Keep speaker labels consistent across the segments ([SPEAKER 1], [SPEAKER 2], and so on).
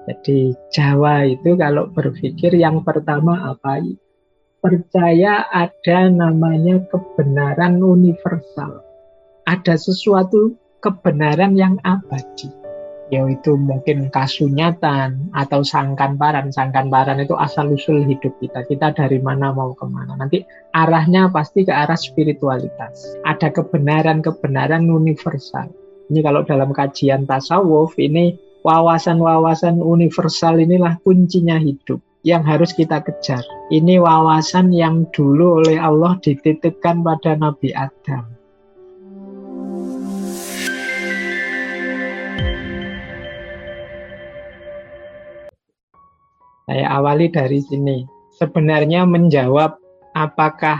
[SPEAKER 1] Jadi Jawa itu kalau berpikir yang pertama apa? Percaya ada namanya kebenaran universal. Ada sesuatu kebenaran yang abadi, yaitu mungkin kasunyatan atau sangkan paran. Sangkan paran itu asal-usul hidup kita. Kita dari mana mau kemana. Nanti arahnya pasti ke arah spiritualitas. Ada kebenaran-kebenaran universal. Ini kalau dalam kajian tasawuf, ini wawasan-wawasan universal inilah kuncinya hidup yang harus kita kejar. Ini wawasan yang dulu oleh Allah dititipkan pada Nabi Adam. Saya awali dari sini. Sebenarnya menjawab apakah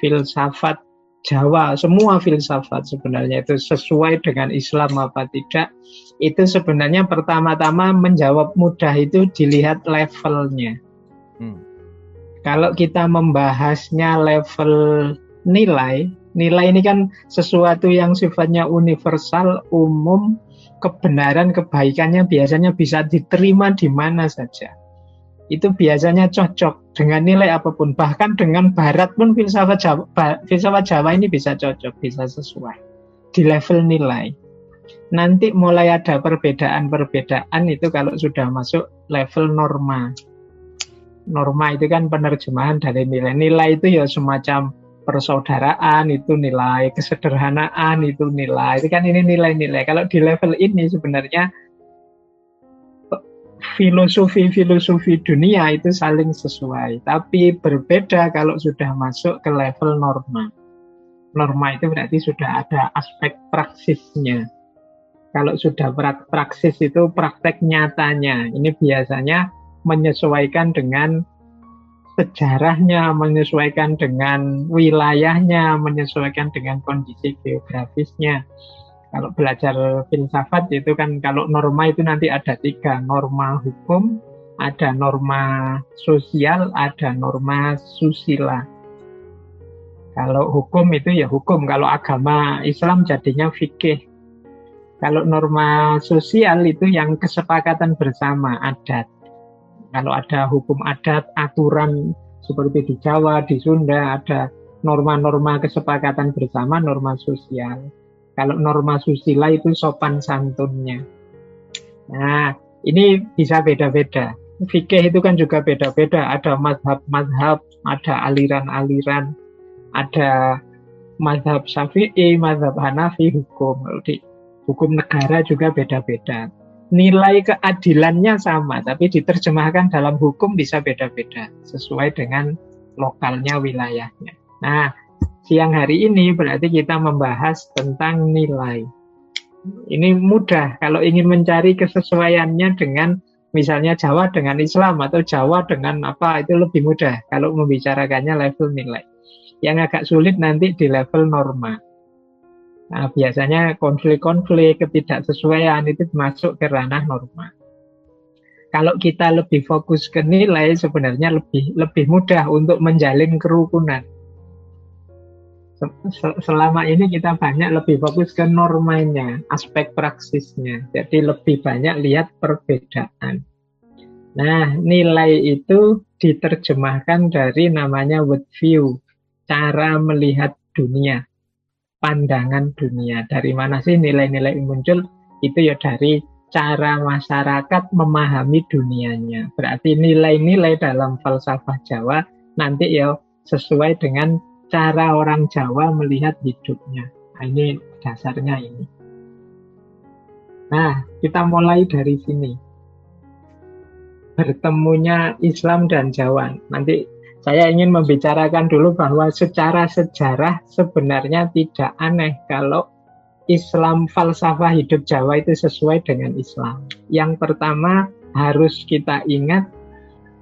[SPEAKER 1] filsafat Jawa, semua filsafat sebenarnya itu sesuai dengan Islam apa tidak, itu sebenarnya pertama-tama menjawab mudah itu dilihat levelnya. Kalau kita membahasnya level nilai ini kan sesuatu yang sifatnya universal, umum, kebenaran, kebaikannya biasanya bisa diterima di mana saja. Itu biasanya cocok dengan nilai apapun, bahkan dengan barat pun filsafat Jawa ini bisa cocok, bisa sesuai di level nilai. Nanti mulai ada perbedaan-perbedaan itu kalau sudah masuk level norma. Norma itu kan penerjemahan dari nilai. Nilai itu ya semacam persaudaraan itu nilai, kesederhanaan itu nilai. Itu kan ini nilai-nilai. Kalau di level ini sebenarnya filosofi dunia itu saling sesuai, tapi berbeda kalau sudah masuk ke level norma. Norma itu berarti sudah ada aspek praksisnya. Kalau sudah praksis itu praktek nyatanya. Ini biasanya menyesuaikan dengan sejarahnya, menyesuaikan dengan wilayahnya, menyesuaikan dengan kondisi geografisnya. Kalau belajar filsafat itu kan kalau norma itu nanti ada 3, norma hukum, ada norma sosial, ada norma susila. Kalau hukum itu ya hukum, kalau agama Islam jadinya fikih. Kalau norma sosial itu yang kesepakatan bersama, adat. Kalau ada hukum adat, aturan seperti di Jawa, di Sunda, ada norma-norma kesepakatan bersama, norma sosial. Kalau norma susila itu sopan santunnya. Nah, ini bisa beda-beda. Fikih itu kan juga beda-beda. Ada mazhab-mazhab, ada aliran-aliran, ada mazhab Syafi'i, mazhab Hanafi, hukum. Di hukum negara juga beda-beda. Nilai keadilannya sama, tapi diterjemahkan dalam hukum bisa beda-beda sesuai dengan lokalnya, wilayahnya. Nah, siang hari ini berarti kita membahas tentang nilai. Ini mudah kalau ingin mencari kesesuaiannya dengan misalnya Jawa dengan Islam atau Jawa dengan apa, itu lebih mudah kalau membicarakannya level nilai. Yang agak sulit nanti di level norma. Nah, biasanya konflik-konflik, ketidaksesuaian itu masuk ke ranah norma. Kalau kita lebih fokus ke nilai, sebenarnya lebih mudah untuk menjalin kerukunan. Selama ini kita banyak lebih fokus ke normanya, aspek praksisnya. Jadi lebih banyak lihat perbedaan. Nah, nilai itu diterjemahkan dari namanya worldview, cara melihat dunia, pandangan dunia. Dari mana sih nilai-nilai muncul? Itu ya dari cara masyarakat memahami dunianya. Berarti nilai-nilai dalam falsafah Jawa nanti ya sesuai dengan cara orang Jawa melihat hidupnya. Nah, ini dasarnya ini. Nah, kita mulai dari sini. Bertemunya Islam dan Jawa. Nanti saya ingin membicarakan dulu bahwa secara sejarah sebenarnya tidak aneh kalau Islam, falsafah hidup Jawa itu sesuai dengan Islam. Yang pertama harus kita ingat,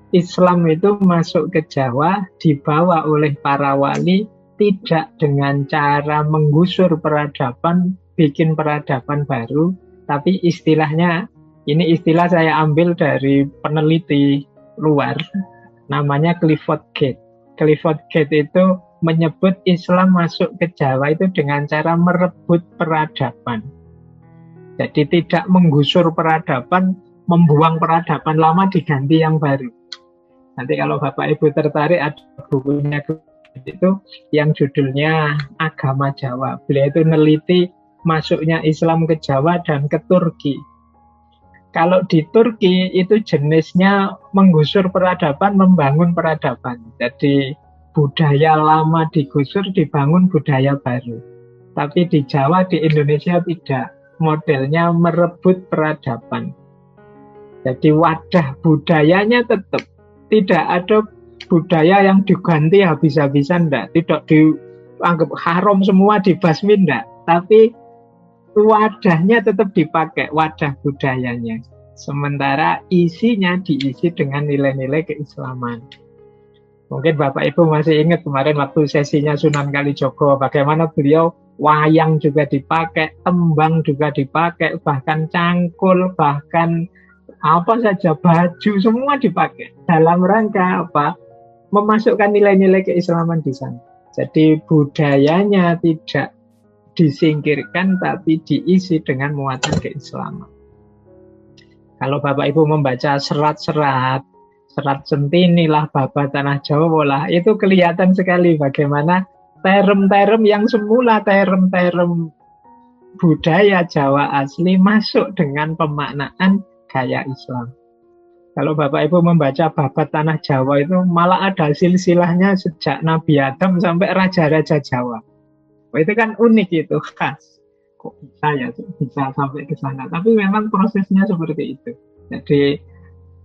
[SPEAKER 1] Islam itu masuk ke Jawa dibawa oleh para wali tidak dengan cara menggusur peradaban, bikin peradaban baru, tapi istilahnya, ini istilah saya ambil dari peneliti luar, namanya Clifford Gate. Clifford Gate itu menyebut Islam masuk ke Jawa itu dengan cara merebut peradaban. Jadi tidak menggusur peradaban, membuang peradaban lama diganti yang baru. Nanti kalau Bapak Ibu tertarik ada bukunya itu yang judulnya Agama Jawa. Beliau itu neliti masuknya Islam ke Jawa dan ke Turki. Kalau di Turki itu jenisnya menggusur peradaban, membangun peradaban. Jadi budaya lama digusur, dibangun budaya baru. Tapi di Jawa, di Indonesia tidak. Modelnya merebut peradaban. Jadi wadah budayanya tetap. Tidak ada budaya yang diganti habis-habisan, enggak. Tidak dianggap haram semua, dibasmin, enggak. Tapi wadahnya tetap dipakai, wadah budayanya. Sementara isinya diisi dengan nilai-nilai keislaman. Mungkin Bapak Ibu masih ingat kemarin waktu sesinya Sunan Kalijogo, bagaimana beliau wayang juga dipakai, tembang juga dipakai, bahkan cangkul, bahkan apa saja, baju semua dipakai. Dalam rangka apa? Memasukkan nilai-nilai keislaman di sana. Jadi budayanya tidak disingkirkan tapi diisi dengan muatan keislaman. Kalau Bapak Ibu membaca serat Centini lah, Babat Tanah Jawa lah, itu kelihatan sekali bagaimana term-term yang semula term-term budaya Jawa asli masuk dengan pemaknaan gaya Islam. Kalau Bapak Ibu membaca Babat Tanah Jawa itu malah ada silsilahnya sejak Nabi Adam sampai raja-raja Jawa. Itu kan unik, itu khas. Kok bisa ya, bisa sampai ke sana. Tapi memang prosesnya seperti itu. Jadi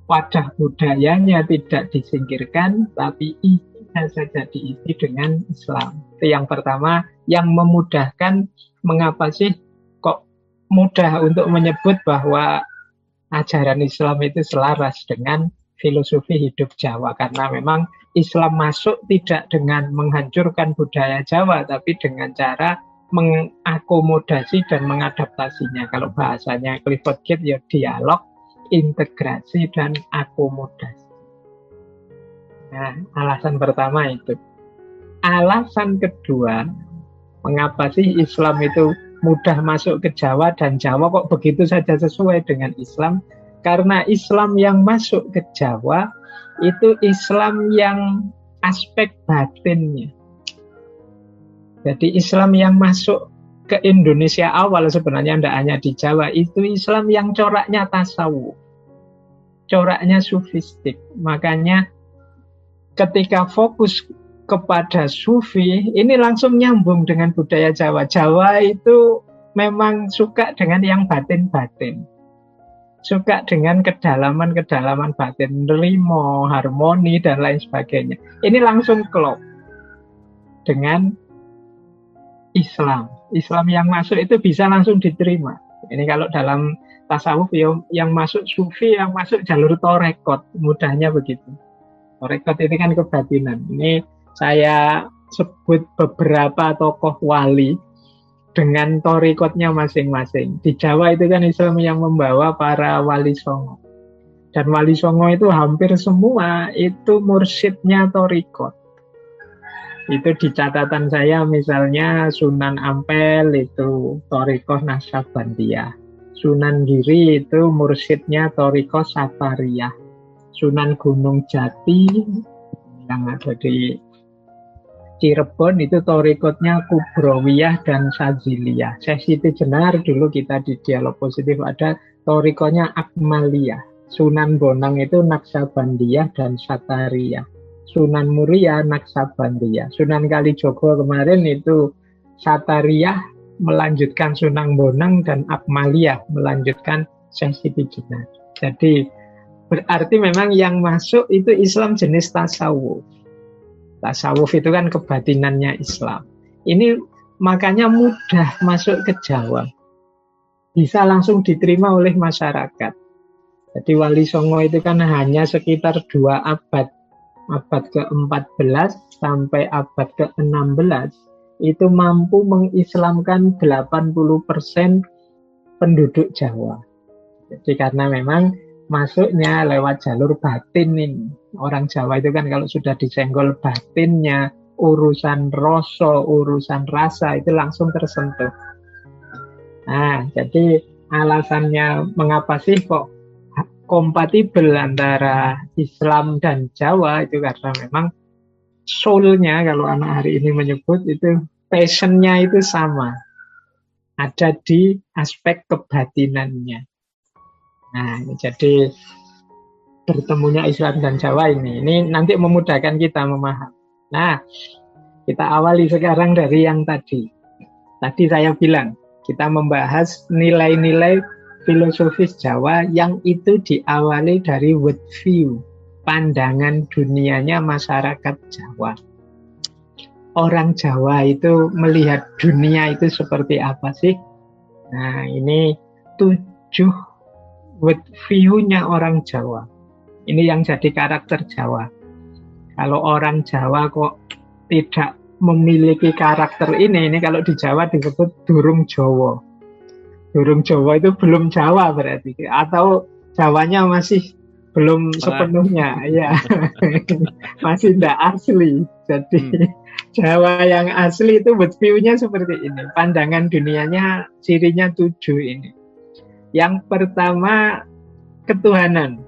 [SPEAKER 1] wadah budayanya tidak disingkirkan, tapi isinya saja diisi dengan Islam. Itu yang pertama, yang memudahkan. Mengapa sih kok mudah untuk menyebut bahwa ajaran Islam itu selaras dengan filosofi hidup Jawa? Karena memang Islam masuk tidak dengan menghancurkan budaya Jawa, tapi dengan cara mengakomodasi dan mengadaptasinya. Kalau bahasanya Clifford Geertz ya dialog, integrasi, dan akomodasi. Nah, alasan pertama itu. Alasan kedua, mengapa sih Islam itu mudah masuk ke Jawa dan Jawa kok begitu saja sesuai dengan Islam? Karena Islam yang masuk ke Jawa itu Islam yang aspek batinnya. Jadi Islam yang masuk ke Indonesia awal sebenarnya tidak hanya di Jawa, itu Islam yang coraknya tasawuf, coraknya sufistik. Makanya ketika fokus kepada sufi, ini langsung nyambung dengan budaya Jawa. Jawa itu memang suka dengan yang batin-batin, suka dengan kedalaman-kedalaman batin, rimo, harmoni, dan lain sebagainya. Ini langsung klop dengan Islam. Islam yang masuk itu bisa langsung diterima. Ini kalau dalam tasawuf yang masuk sufi, yang masuk jalur torekot, mudahnya begitu. Torekot ini kan kebatinan. Ini saya sebut beberapa tokoh wali dengan torikotnya masing-masing. Di Jawa itu kan Islam yang membawa para wali songo. Dan wali songo itu hampir semua itu mursyidnya torikot. Itu di catatan saya misalnya Sunan Ampel itu torikoh Naksabandiyah. Sunan Giri itu mursyidnya torikoh Sapariyah. Sunan Gunung Jati yang ada di Cirebon itu torikotnya Kubrowiyah dan Saziliyah. Syekh Siti Jenar dulu kita di Dialog Positif ada torikotnya Akmaliyah. Sunan Bonang itu Naksabandiyah dan Satariyah. Sunan Muria Naksabandiyah. Sunan Kalijogo kemarin itu Satariyah melanjutkan Sunan Bonang dan Akmaliyah melanjutkan Syekh Siti Jenar. Jadi berarti memang yang masuk itu Islam jenis tasawuf. Tasawuf itu kan kebatinannya Islam. Ini makanya mudah masuk ke Jawa. Bisa langsung diterima oleh masyarakat. Jadi Wali Songo itu kan hanya sekitar 2 abad. Abad ke-14 sampai abad ke-16 itu mampu mengislamkan 80% penduduk Jawa. Jadi karena memang masuknya lewat jalur batin ini. Orang Jawa itu kan kalau sudah disenggol batinnya, urusan rasa, urusan rasa itu langsung tersentuh. Nah, jadi alasannya mengapa sih kok kompatibel antara Islam dan Jawa itu karena memang soul-nya, kalau anak hari ini menyebut itu, passion-nya itu sama, ada di aspek kebatinannya. Nah, jadi bertemunya Islam dan Jawa ini nanti memudahkan kita memahami. Nah, kita awali sekarang dari yang tadi. Tadi saya bilang, kita membahas nilai-nilai filosofis Jawa yang itu diawali dari world view, pandangan dunianya masyarakat Jawa. Orang Jawa itu melihat dunia itu seperti apa sih? Nah, ini 7 world view-nya orang Jawa. Ini yang jadi karakter Jawa. Kalau orang Jawa kok tidak memiliki karakter ini kalau di Jawa disebut durung Jawa. Durung Jawa itu belum Jawa berarti, atau Jawanya masih belum sepenuhnya, ya masih tidak asli. Jadi Jawa yang asli itu view-nya seperti ini. Pandangan dunianya cirinya 7 ini. Yang pertama, ketuhanan.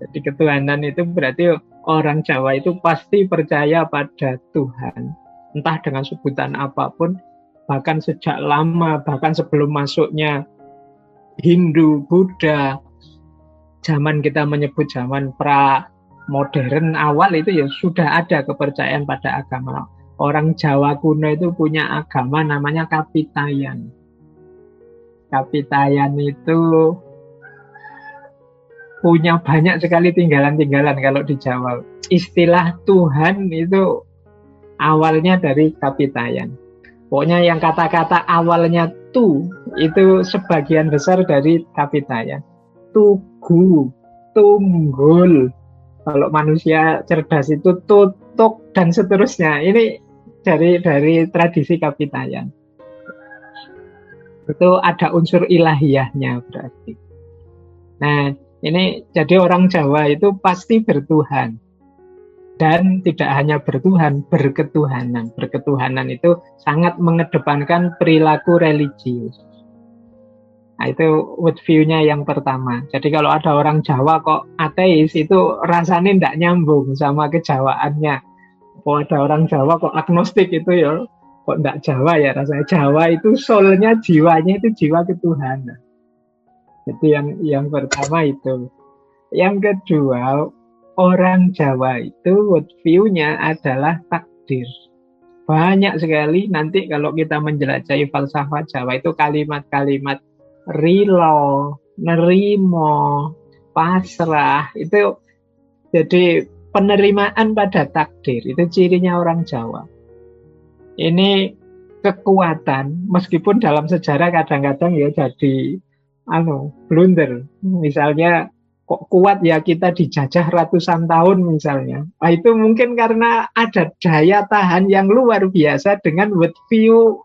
[SPEAKER 1] Jadi ketuhanan itu berarti orang Jawa itu pasti percaya pada Tuhan, entah dengan sebutan apapun. Bahkan sejak lama, bahkan sebelum masuknya Hindu, Buddha, zaman kita menyebut zaman pra-modern awal itu ya sudah ada kepercayaan pada agama. Orang Jawa kuno itu punya agama namanya Kapitayan. Kapitayan itu punya banyak sekali tinggalan-tinggalan kalau di Jawa. Istilah Tuhan itu awalnya dari Kapitayan. Pokoknya yang kata-kata awalnya tu itu sebagian besar dari Kapitayan. Tugu, tunggul. Kalau manusia cerdas itu tutuk dan seterusnya. Ini dari tradisi Kapitayan. Itu ada unsur ilahiyahnya berarti. Nah, ini jadi orang Jawa itu pasti bertuhan. Dan tidak hanya bertuhan, berketuhanan. Berketuhanan itu sangat mengedepankan perilaku religius. Nah, itu worldview-nya yang pertama. Jadi kalau ada orang Jawa kok ateis, itu rasanya tidak nyambung sama kejawaannya. Kalau ada orang Jawa kok agnostik, itu ya kok tidak Jawa ya rasanya. Jawa itu soul-nya, jiwanya itu jiwa ketuhanan. Jadi yang pertama itu. Yang kedua, orang Jawa itu worldview-nya adalah takdir. Banyak sekali nanti kalau kita menjelajahi falsafah Jawa itu kalimat-kalimat rilo, nerimo, pasrah, itu jadi penerimaan pada takdir. Itu cirinya orang Jawa. Ini kekuatan, meskipun dalam sejarah kadang-kadang ya jadi blunder. Misalnya kok kuat ya kita dijajah ratusan tahun misalnya. Nah, itu mungkin karena ada daya tahan yang luar biasa dengan worldview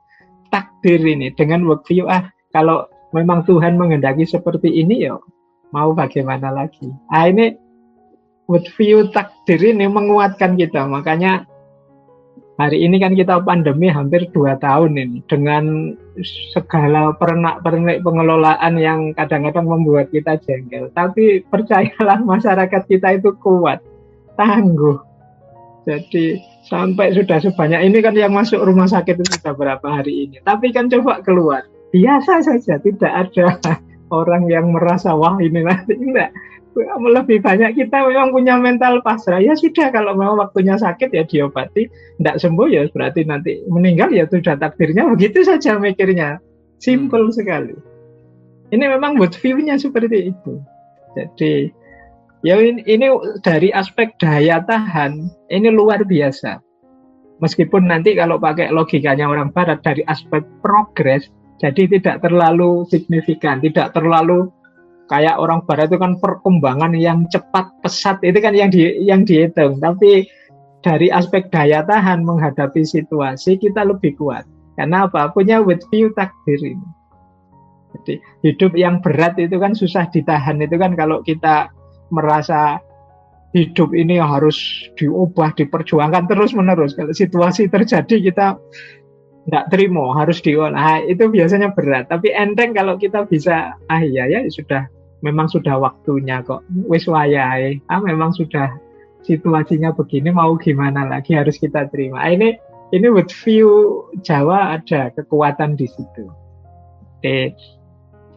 [SPEAKER 1] takdir ini. Dengan worldview kalau memang Tuhan menghendaki seperti ini ya mau bagaimana lagi. Nah, ini worldview takdir ini menguatkan kita. Makanya hari ini kan kita pandemi hampir 2 tahun ini dengan segala pernak-pernik pengelolaan yang kadang-kadang membuat kita jengkel. Tapi percayalah masyarakat kita itu kuat, tangguh. Jadi sampai sudah sebanyak ini kan yang masuk rumah sakit itu sudah berapa hari ini. Tapi kan coba keluar, biasa saja, tidak ada orang yang merasa wah ini nanti, enggak. Lebih banyak kita memang punya mental pasrah. Ya sudah, kalau mau waktunya sakit ya diobati, tidak sembuh ya berarti nanti meninggal ya sudah takdirnya, begitu saja mikirnya. Simple sekali. Ini memang worldview-nya seperti itu. Jadi ya ini dari aspek daya tahan ini luar biasa. Meskipun nanti kalau pakai logikanya orang barat dari aspek progres, jadi tidak terlalu signifikan, tidak terlalu kayak orang barat itu kan perkembangan yang cepat, pesat, itu kan yang dihitung. Tapi dari aspek daya tahan menghadapi situasi kita lebih kuat. Karena apa? Punya worldview takdir ini. Jadi hidup yang berat itu kan susah ditahan. Itu kan kalau kita merasa hidup ini harus diubah, diperjuangkan terus-menerus. Kalau situasi terjadi kita tidak terima, harus diolah. Itu biasanya berat. Tapi enteng kalau kita bisa, ya sudah, memang sudah waktunya kok, wis wayahe, memang sudah situasinya begini, mau gimana lagi, harus kita terima. Ini with view Jawa ada kekuatan di situ. Oke.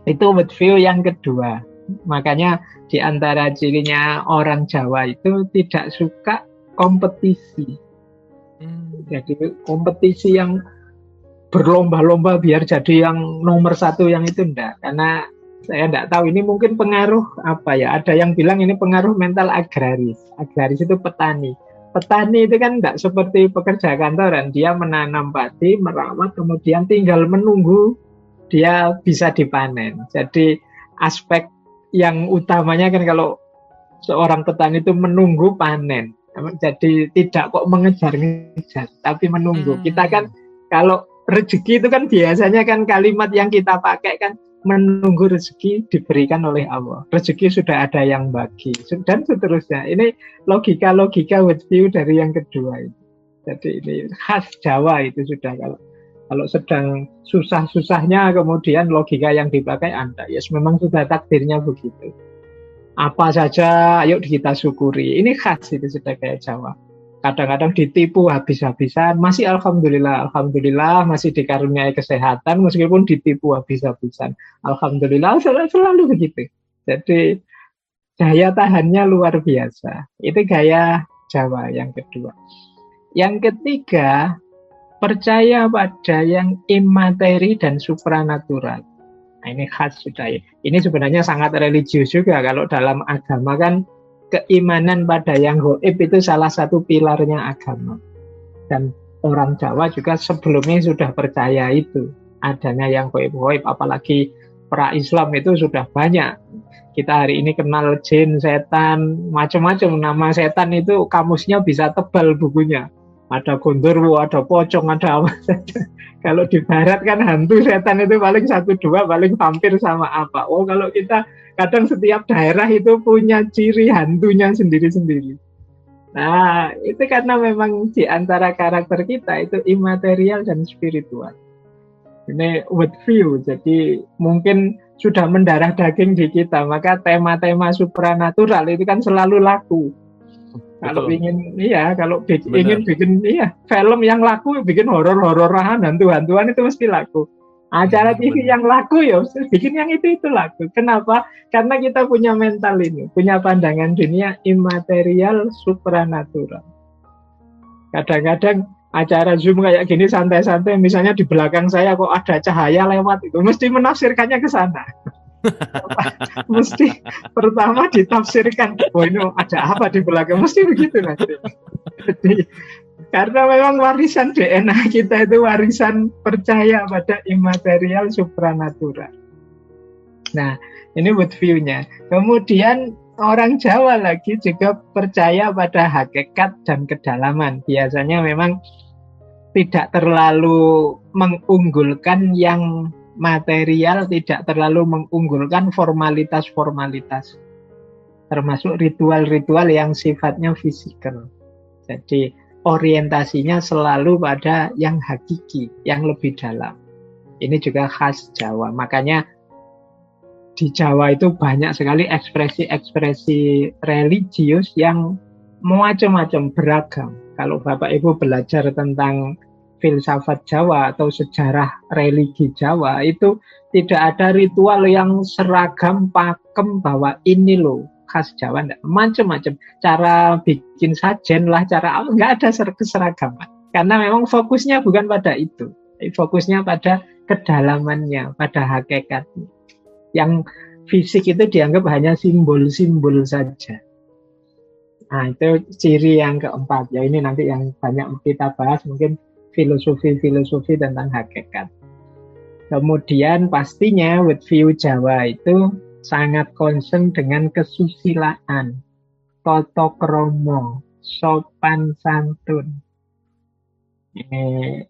[SPEAKER 1] Itu with view yang kedua. Makanya di antara cirinya orang Jawa itu tidak suka kompetisi. Jadi kompetisi yang berlomba-lomba biar jadi yang nomor satu yang itu enggak. Karena saya enggak tahu, ini mungkin pengaruh apa ya. Ada yang bilang ini pengaruh mental agraris. Agraris itu petani. Petani itu kan enggak seperti pekerja kantoran. Dia menanam padi, merawat, kemudian tinggal menunggu dia bisa dipanen. Jadi aspek yang utamanya kan kalau seorang petani itu menunggu panen. Jadi tidak kok mengejar-ngejar, tapi menunggu. Kita kan kalau rezeki itu kan biasanya kan kalimat yang kita pakai kan menunggu rezeki diberikan oleh Allah. Rezeki sudah ada yang bagi dan seterusnya. Ini logika-logika with view dari yang kedua itu. Jadi ini khas Jawa itu sudah kalau sedang susah-susahnya kemudian logika yang dipakai Anda. Yes, memang sudah takdirnya begitu. Apa saja ayo kita syukuri. Ini khas itu sudah kayak Jawa. Kadang-kadang ditipu habis-habisan, masih alhamdulillah masih dikaruniai kesehatan meskipun ditipu habis-habisan. Alhamdulillah selalu begitu. Jadi daya tahannya luar biasa. Itu gaya Jawa yang kedua. Yang ketiga, percaya pada yang imateri dan supranatural. Nah, ini khas sudah ya. Ini sebenarnya sangat religius juga. Kalau dalam agama kan keimanan pada yang gaib itu salah satu pilarnya agama. Dan orang Jawa juga sebelumnya sudah percaya itu. Adanya yang gaib-gaib, apalagi pra-Islam itu sudah banyak. Kita hari ini kenal jin, setan, macam-macam. Nama setan itu kamusnya bisa tebal bukunya. Ada gondorwo, ada pocong, ada apa saja. Kalau di barat kan hantu setan itu paling 1-2, paling vampir sama apa. Oh, kalau kita kadang setiap daerah itu punya ciri hantunya sendiri-sendiri. Nah, itu karena memang di antara karakter kita itu imaterial dan spiritual. Ini with view, jadi mungkin sudah mendarah daging di kita, maka tema-tema supranatural itu kan selalu laku. Kalau ingin ingin bikin film yang laku, bikin horor-hororan, hantu-hantuan itu mesti laku. Acara TV yang laku ya bikin yang itu laku. Kenapa? Karena kita punya mental ini, punya pandangan dunia imaterial supranatural. Kadang-kadang acara Zoom kayak gini santai-santai, misalnya di belakang saya kok ada cahaya lewat, itu mesti menafsirkannya ke sana. Mesti pertama ditafsirkan, oh ini ada apa di belakang, mesti begitu nanti. Jadi, karena memang warisan DNA kita itu warisan percaya pada imaterial supranatural. Nah, ini with view-nya. Kemudian orang Jawa lagi juga percaya pada hakikat dan kedalaman. Biasanya memang tidak terlalu mengunggulkan yang material, tidak terlalu mengunggulkan formalitas-formalitas, termasuk ritual-ritual yang sifatnya fisikal. Jadi orientasinya selalu pada yang hakiki, yang lebih dalam. Ini juga khas Jawa. Makanya di Jawa itu banyak sekali ekspresi-ekspresi religius yang macam-macam, beragam. Kalau Bapak Ibu belajar tentang filsafat Jawa atau sejarah religi Jawa, itu tidak ada ritual yang seragam pakem bahwa ini loh khas Jawa, enggak. Macam-macam cara bikin sajen lah, cara enggak ada keseragaman, karena memang fokusnya bukan pada itu, fokusnya pada kedalamannya, pada hakikatnya. Yang fisik itu dianggap hanya simbol-simbol saja. Nah, itu ciri yang keempat ya. Ini nanti yang banyak kita bahas, mungkin filosofi tentang hakikat. Kemudian pastinya with view Jawa itu sangat concern dengan kesusilaan, tata krama, sopan santun.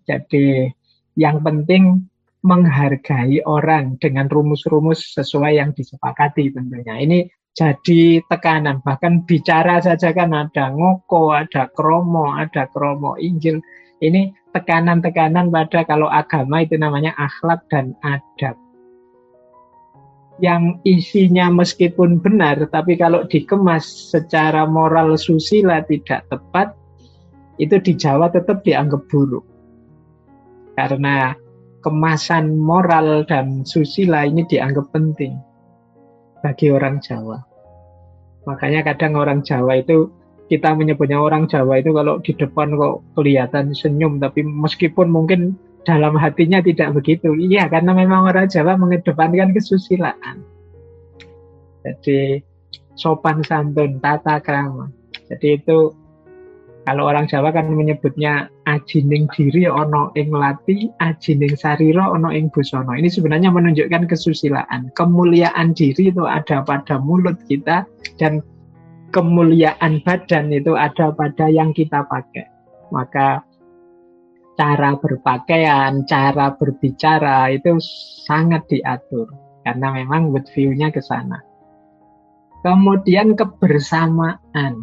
[SPEAKER 1] Jadi yang penting menghargai orang dengan rumus-rumus sesuai yang disepakati tentunya. Ini jadi tekanan, bahkan bicara saja kan ada ngoko, ada kromo injil. Ini tekanan-tekanan pada, kalau agama itu namanya akhlak dan adab. yang isinya meskipun benar, tapi kalau dikemas secara moral susila tidak tepat, itu di Jawa tetap dianggap buruk. Karena kemasan moral dan susila ini dianggap penting bagi orang Jawa. Makanya kadang orang Jawa itu, kita menyebutnya orang Jawa itu kalau di depan kok kelihatan senyum, tapi meskipun mungkin dalam hatinya tidak begitu. Iya, karena memang orang Jawa mengedepankan kesusilaan. Jadi sopan santun, tata krama. Jadi itu kalau orang Jawa kan menyebutnya ajining diri ono ing lati, ajining sarira ono ing busana. Ini sebenarnya menunjukkan kesusilaan. Kemuliaan diri itu ada pada mulut kita, dan kemuliaan badan itu ada pada yang kita pakai. Maka cara berpakaian, cara berbicara itu sangat diatur. Karena memang world view-nya ke sana. Kemudian kebersamaan.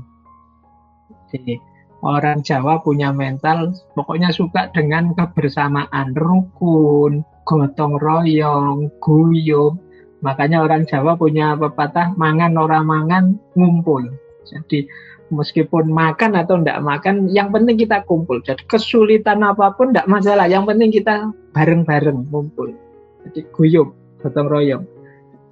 [SPEAKER 1] Jadi orang Jawa punya mental, pokoknya suka dengan kebersamaan, rukun, gotong royong, guyub. Makanya orang Jawa punya pepatah, mangan ora mangan, ngumpul. Jadi meskipun makan atau tidak makan, yang penting kita kumpul. Jadi kesulitan apapun tidak masalah, yang penting kita bareng-bareng ngumpul. Jadi guyub, gotong royong.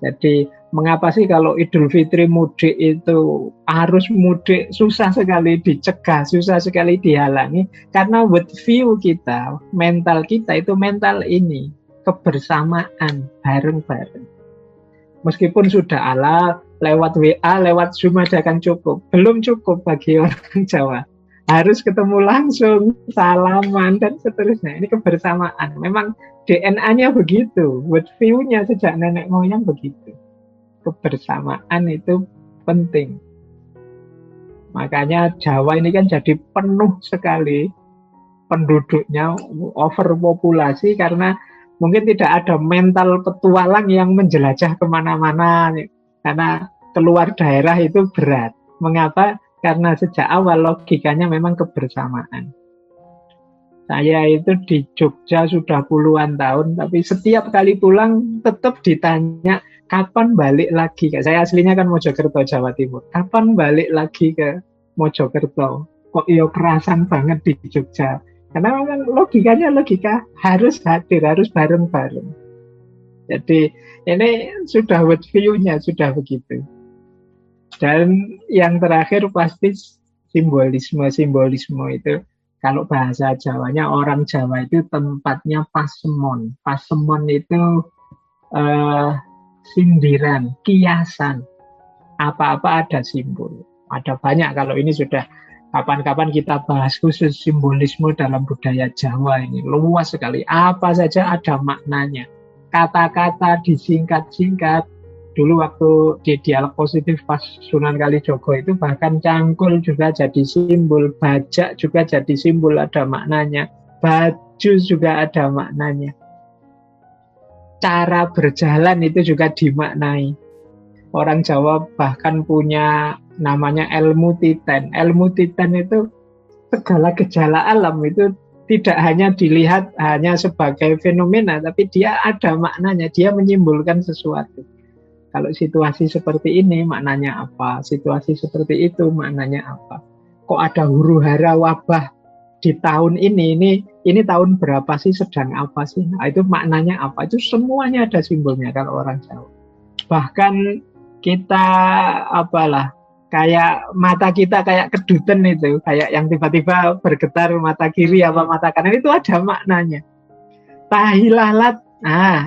[SPEAKER 1] Jadi mengapa sih kalau Idul Fitri mudik itu harus mudik, susah sekali dicegah, susah sekali dihalangi? Karena world view kita, mental kita itu mental ini, kebersamaan, bareng-bareng. Meskipun sudah ala lewat WA, lewat Zoom aja kan cukup, belum cukup bagi orang Jawa. Harus ketemu langsung, salaman, dan seterusnya. Ini kebersamaan. Memang DNA-nya begitu, world view-nya sejak nenek moyang begitu. Kebersamaan itu penting. Makanya Jawa ini kan jadi penuh sekali penduduknya, overpopulasi, karena mungkin tidak ada mental petualang yang menjelajah kemana-mana. Karena keluar daerah itu berat. Mengapa? Karena sejak awal logikanya memang kebersamaan. Saya itu di Jogja sudah puluhan tahun, tapi setiap kali pulang tetap ditanya, kapan balik lagi? Saya aslinya kan Mojokerto, Jawa Timur. Kapan balik lagi ke Mojokerto? Kok iyo kerasan banget di Jogja? Karena memang logikanya logika harus hadir, harus bareng-bareng. Jadi ini sudah world view-nya, sudah begitu. Dan yang terakhir pasti simbolisme itu. Kalau bahasa Jawanya, orang Jawa itu tempatnya pasemon. Pasemon itu sindiran, kiasan. Apa-apa ada simbol. Ada banyak, kalau ini sudah kapan-kapan kita bahas khusus simbolisme dalam budaya Jawa ini. Luas sekali, apa saja ada maknanya. Kata-kata disingkat-singkat. Dulu waktu di dialog positif pas Sunan Kalijogo itu bahkan cangkul juga jadi simbol, bajak juga jadi simbol, ada maknanya, baju juga ada maknanya, cara berjalan itu juga dimaknai. Orang Jawa bahkan punya namanya ilmu titen. Ilmu titen itu segala gejala alam itu tidak hanya dilihat hanya sebagai fenomena, tapi dia ada maknanya, dia menyimbolkan sesuatu. Kalau situasi seperti ini maknanya apa? Situasi seperti itu maknanya apa? Kok ada huru-hara wabah di tahun ini tahun berapa sih? Sedang apa sih? Nah, itu maknanya apa? Itu semuanya ada simbolnya kalau orang Jawa. Bahkan kita kayak mata kita kayak kedutan itu, kayak yang tiba-tiba bergetar mata kiri apa mata kanan, itu ada maknanya. Tahi lalat,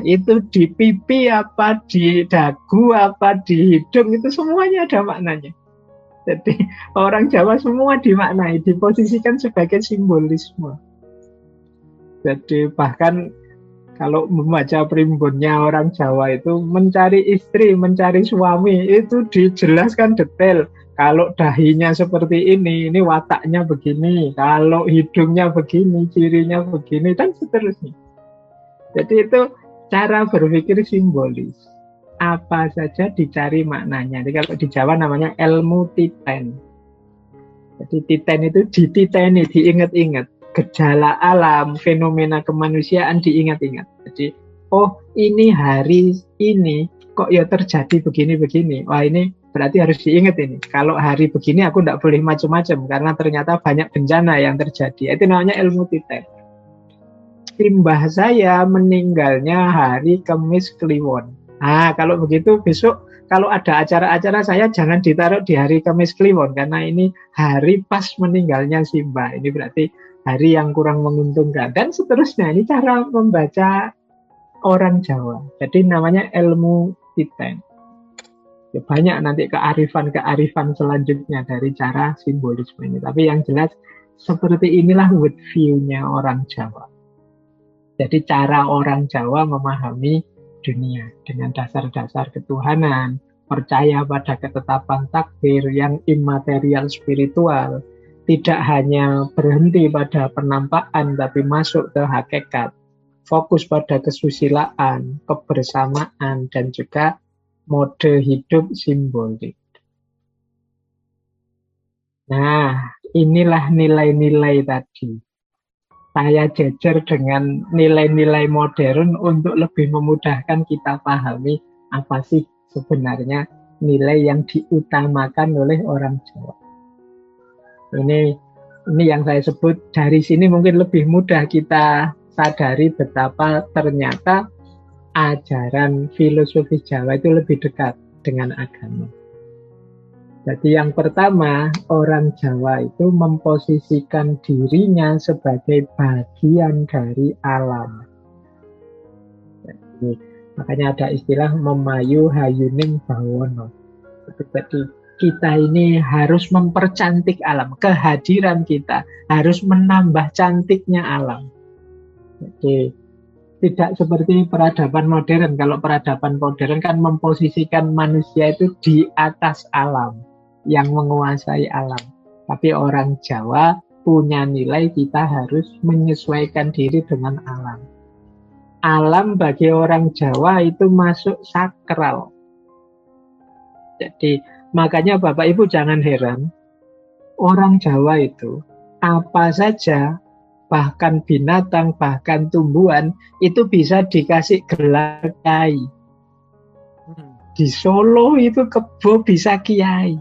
[SPEAKER 1] itu di pipi apa, di dagu apa, di hidung, itu semuanya ada maknanya. Jadi orang Jawa semua dimaknai, diposisikan sebagai simbolisme. Jadi bahkan kalau membaca primbonnya orang Jawa itu mencari istri, mencari suami, itu dijelaskan detail. Kalau dahinya seperti ini wataknya begini. Kalau hidungnya begini, cirinya begini, dan seterusnya. Jadi itu cara berpikir simbolis. Apa saja dicari maknanya. Jadi kalau di Jawa namanya ilmu titen. Jadi titen itu dititeni, diingat-ingat. Gejala alam, fenomena kemanusiaan diingat-ingat. Jadi, oh ini hari ini kok ya terjadi begini-begini. Wah, ini berarti harus diingat ini. Kalau hari begini aku tidak boleh macam-macam karena ternyata banyak bencana yang terjadi. Itu namanya ilmu titek. Simbah saya meninggalnya hari Kamis Kliwon. Nah, kalau begitu besok kalau ada acara-acara saya jangan ditaruh di hari Kamis Kliwon karena ini hari pas meninggalnya Simbah. Ini berarti hari yang kurang menguntungkan dan seterusnya. Ini cara membaca orang Jawa. Jadi namanya ilmu titek. Ya, banyak nanti kearifan-kearifan selanjutnya dari cara simbolisme ini. Tapi yang jelas seperti inilah world view-nya orang Jawa. Jadi cara orang Jawa memahami dunia dengan dasar-dasar ketuhanan, percaya pada ketetapan takdir yang immaterial spiritual, tidak hanya berhenti pada penampakan tapi masuk ke hakikat, fokus pada kesusilaan, kebersamaan, dan juga mode hidup simbolik. Nah, inilah nilai-nilai tadi. Saya jejer dengan nilai-nilai modern untuk lebih memudahkan kita pahami apa sih sebenarnya nilai yang diutamakan oleh orang Jawa. Ini yang saya sebut, dari sini mungkin lebih mudah kita sadari betapa ternyata ajaran filosofis Jawa itu lebih dekat dengan agama. Jadi yang pertama, orang Jawa itu memposisikan dirinya sebagai bagian dari alam. Jadi, makanya ada istilah memayu hayuning bawono. Jadi kita ini harus mempercantik alam. Kehadiran kita harus menambah cantiknya alam. Jadi tidak seperti peradaban modern. Kalau peradaban modern kan memposisikan manusia itu di atas alam, yang menguasai alam. Tapi orang Jawa punya nilai kita harus menyesuaikan diri dengan alam. Alam bagi orang Jawa itu masuk sakral. Jadi makanya Bapak Ibu jangan heran, orang Jawa itu apa saja, bahkan binatang, bahkan tumbuhan, itu bisa dikasih gelar kiai. Di Solo itu kebo bisa kiai,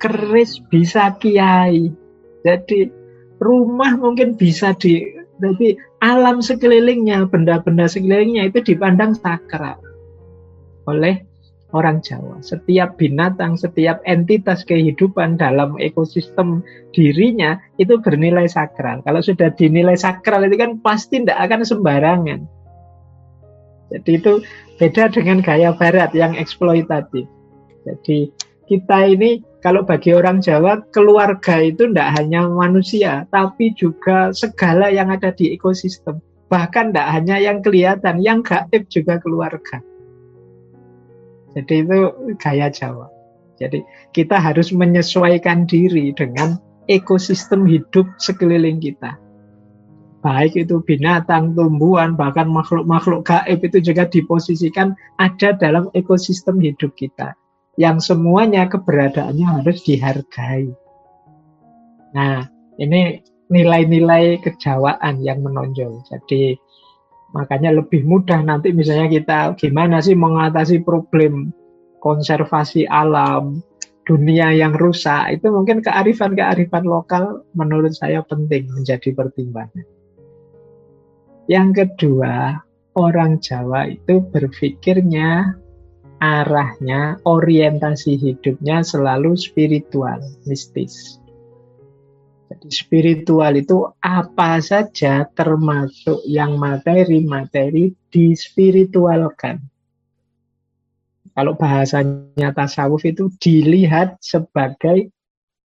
[SPEAKER 1] keris bisa kiai. Jadi rumah mungkin bisa jadi alam sekelilingnya, benda-benda sekelilingnya itu dipandang sakral oleh orang Jawa. Setiap binatang, setiap entitas kehidupan dalam ekosistem dirinya itu bernilai sakral. Kalau sudah dinilai sakral itu kan pasti tidak akan sembarangan. Jadi itu beda dengan gaya barat yang eksploitatif. Jadi kita ini kalau bagi orang Jawa, keluarga itu tidak hanya manusia, tapi juga segala yang ada di ekosistem. Bahkan tidak hanya yang kelihatan, yang gaib juga keluarga. Jadi itu gaya Jawa. Jadi kita harus menyesuaikan diri dengan ekosistem hidup sekeliling kita. Baik itu binatang, tumbuhan, bahkan makhluk-makhluk gaib itu juga diposisikan ada dalam ekosistem hidup kita. Yang semuanya keberadaannya harus dihargai. Nah, ini nilai-nilai kejawaan yang menonjol. Jadi makanya lebih mudah nanti misalnya kita gimana sih mengatasi problem konservasi alam, dunia yang rusak, itu mungkin kearifan-kearifan lokal menurut saya penting menjadi pertimbangan. Yang kedua, orang Jawa itu berpikirnya, arahnya, orientasi hidupnya selalu spiritual, mistis. Jadi spiritual itu apa saja termasuk yang materi-materi dispiritualkan. Kalau bahasanya tasawuf itu dilihat sebagai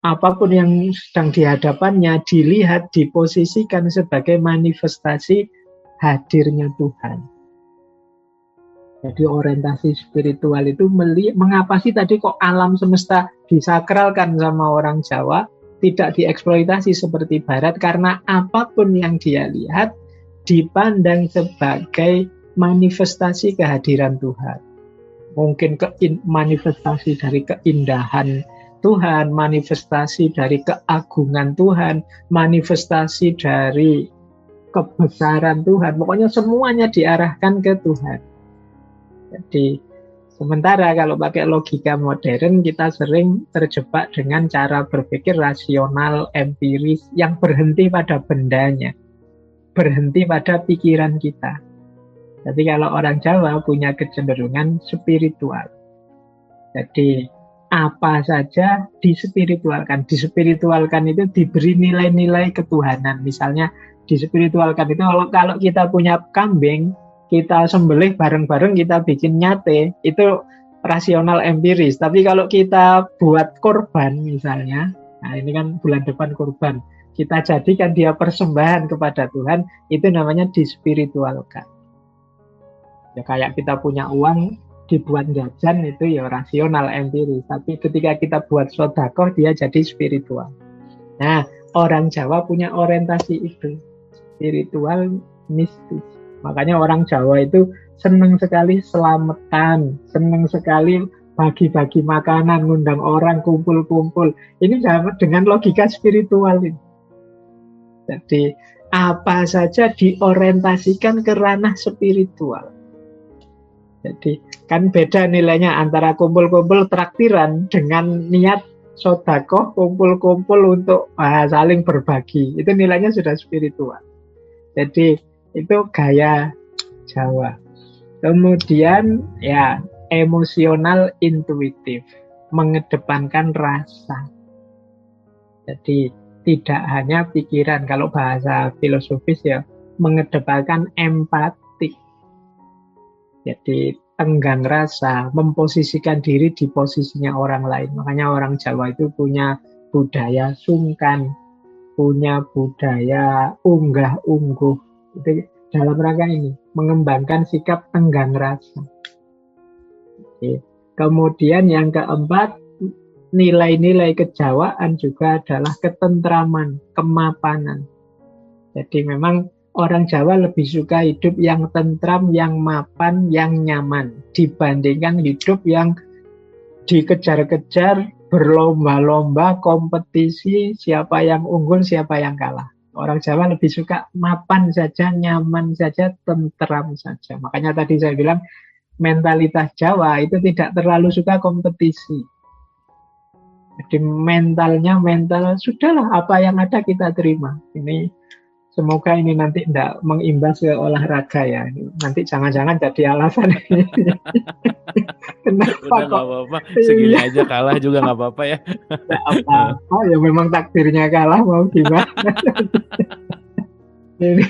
[SPEAKER 1] apapun yang sedang dihadapannya, dilihat, diposisikan sebagai manifestasi hadirnya Tuhan. Jadi orientasi spiritual itu mengapa sih tadi kok alam semesta disakralkan sama orang Jawa, tidak dieksploitasi seperti Barat, karena apapun yang dia lihat dipandang sebagai manifestasi kehadiran Tuhan. Mungkin manifestasi dari keindahan Tuhan, manifestasi dari keagungan Tuhan, manifestasi dari kebesaran Tuhan. Pokoknya semuanya diarahkan ke Tuhan. Jadi Sementara kalau pakai logika modern, kita sering terjebak dengan cara berpikir rasional, empiris, yang berhenti pada bendanya, berhenti pada pikiran kita. Tapi kalau orang Jawa punya kecenderungan spiritual. Jadi apa saja dispiritualkan. Dispiritualkan itu diberi nilai-nilai ketuhanan. Misalnya dispiritualkan itu kalau kita punya kambing, kita sembelih bareng-bareng, kita bikin nyate, itu rasional empiris. Tapi kalau kita buat korban misalnya, nah ini kan bulan depan korban, kita jadikan dia persembahan kepada Tuhan, itu namanya dispiritualkan. Ya kayak kita punya uang, dibuat jajan, itu ya rasional empiris. Tapi ketika kita buat sedekah, dia jadi spiritual. Nah, orang Jawa punya orientasi itu, spiritual, mistis. Makanya orang Jawa itu senang sekali selamatan, senang sekali bagi-bagi makanan, ngundang orang kumpul-kumpul. Ini dengan logika spiritual ini. Jadi apa saja diorientasikan ke ranah spiritual. Jadi kan beda nilainya antara kumpul-kumpul traktiran dengan niat sedekah, kumpul-kumpul untuk saling berbagi. Itu nilainya sudah spiritual. Jadi itu gaya Jawa. Kemudian ya emosional intuitif, mengedepankan rasa. Jadi tidak hanya pikiran, kalau bahasa filosofis ya mengedepankan empati. Jadi tenggang rasa, memposisikan diri di posisinya orang lain. Makanya orang Jawa itu punya budaya sungkan, punya budaya unggah-ungguh. Itu dalam rangka ini mengembangkan sikap tenggang rasa. Oke. Kemudian yang keempat, nilai-nilai kejawaan juga adalah ketentraman, kemapanan. Jadi memang orang Jawa lebih suka hidup yang tentram, yang mapan, yang nyaman dibandingkan hidup yang dikejar-kejar, berlomba-lomba, kompetisi, siapa yang unggul, siapa yang kalah. Orang Jawa lebih suka mapan saja, nyaman saja, tentram saja. Makanya tadi saya bilang mentalitas Jawa itu tidak terlalu suka kompetisi. Jadi mentalnya mental, sudahlah apa yang ada kita terima. Ini semoga ini nanti tidak mengimbas ke olahraga ya. Nanti jangan-jangan jadi alasan. Kenapa
[SPEAKER 2] Udah
[SPEAKER 1] kok?
[SPEAKER 2] nggak apa-apa, segini aja kalah juga nggak apa-apa ya.
[SPEAKER 1] Nggak apa-apa, ya memang takdirnya kalah, mau gimana. Ini,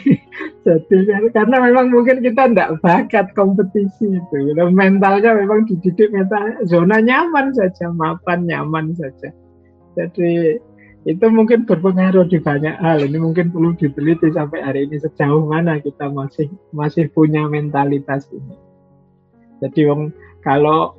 [SPEAKER 1] jadi karena memang mungkin kita tidak bakat kompetisi itu. Mentalnya memang dididik mental zona nyaman saja, mapan nyaman saja. Jadi itu mungkin berpengaruh di banyak hal. Ini mungkin perlu diteliti sampai hari ini sejauh mana kita masih punya mentalitas ini. Jadi kalau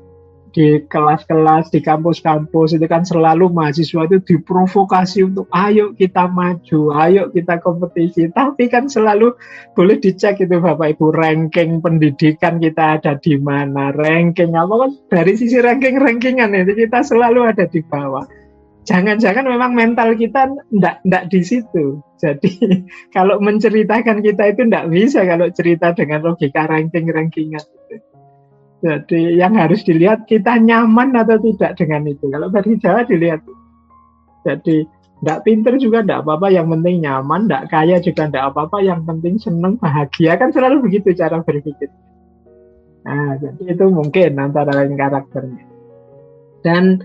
[SPEAKER 1] di kelas-kelas, di kampus-kampus itu kan selalu mahasiswa itu diprovokasi untuk ayo kita maju, ayo kita kompetisi. Tapi kan selalu boleh dicek itu Bapak Ibu, ranking pendidikan kita ada di mana, ranking apa kan dari sisi ranking-rankingan itu kita selalu ada di bawah. Jangan-jangan memang mental kita enggak di situ. Jadi kalau menceritakan kita itu enggak bisa kalau cerita dengan logika ranking-rankingan itu. Jadi yang harus dilihat kita nyaman atau tidak dengan itu. Kalau dari Jawa dilihat. Jadi tidak pinter juga tidak apa-apa, yang penting nyaman, tidak kaya juga tidak apa-apa, yang penting senang, bahagia. Kan selalu begitu cara berpikir. Nah, jadi itu mungkin antara lain karakternya. Dan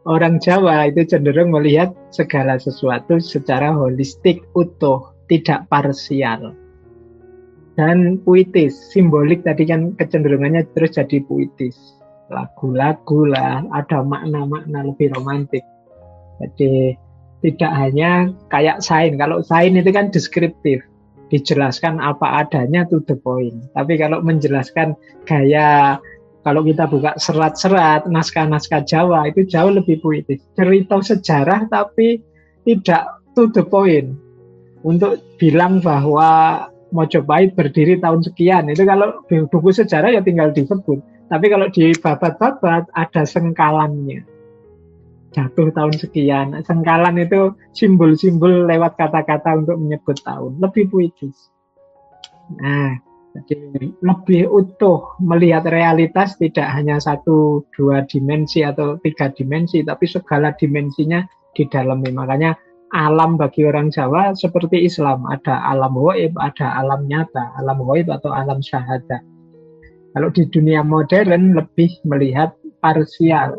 [SPEAKER 1] orang Jawa itu cenderung melihat segala sesuatu secara holistik, utuh, tidak parsial. Dan puitis, simbolik tadi kan kecenderungannya terus jadi puitis. Lagu-lagu lah, ada makna-makna lebih romantik. Jadi tidak hanya kayak sains. Kalau sains itu kan deskriptif, dijelaskan apa adanya to the point. Tapi kalau menjelaskan gaya, kalau kita buka serat-serat, naskah-naskah Jawa itu jauh lebih puitis. Cerita sejarah tapi tidak to the point. Untuk bilang bahwa Mojopahit berdiri tahun sekian, itu kalau di buku sejarah ya tinggal disebut. Tapi kalau di babat-babat ada sengkalannya. Jatuh tahun sekian. Sengkalan itu simbol-simbol lewat kata-kata untuk menyebut tahun. Lebih puitis. Nah, Jadi lebih utuh melihat realitas, tidak hanya 1, 2 dimensi atau 3 dimensi, tapi segala dimensinya didalami. Makanya alam bagi orang Jawa seperti Islam, ada alam ghaib, ada alam nyata, alam ghaib atau alam syahadah. Kalau di dunia modern lebih melihat parsial.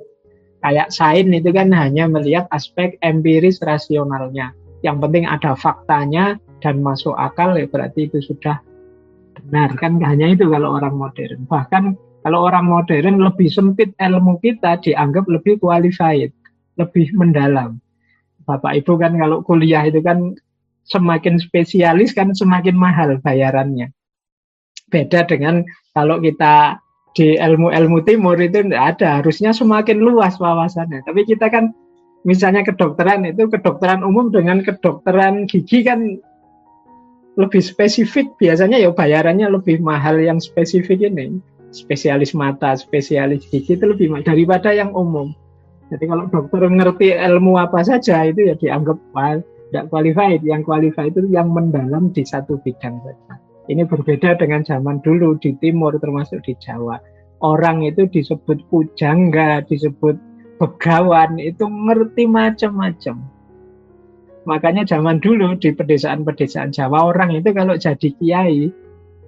[SPEAKER 1] Kayak sains itu kan hanya melihat aspek empiris rasionalnya. Yang penting ada faktanya dan masuk akal, ya berarti itu sudah benar. Kan hanya itu kalau orang modern. Bahkan kalau orang modern lebih sempit ilmu kita, dianggap lebih qualified, lebih mendalam. Bapak Ibu kan kalau kuliah itu kan semakin spesialis kan semakin mahal bayarannya. Beda dengan kalau kita di ilmu-ilmu timur itu tidak ada, harusnya semakin luas wawasannya. Tapi kita kan misalnya kedokteran itu, kedokteran umum dengan kedokteran gigi kan lebih spesifik, biasanya ya bayarannya lebih mahal yang spesifik ini. Spesialis mata, spesialis gigi itu lebih mahal daripada yang umum. Jadi kalau dokter ngerti ilmu apa saja itu ya dianggap tidak qualified. Yang qualified itu yang mendalam di satu bidang saja. Ini berbeda dengan zaman dulu di timur termasuk di Jawa. Orang itu disebut pujangga, disebut begawan, itu ngerti macam-macam. Makanya zaman dulu di pedesaan-pedesaan Jawa orang itu kalau jadi kiai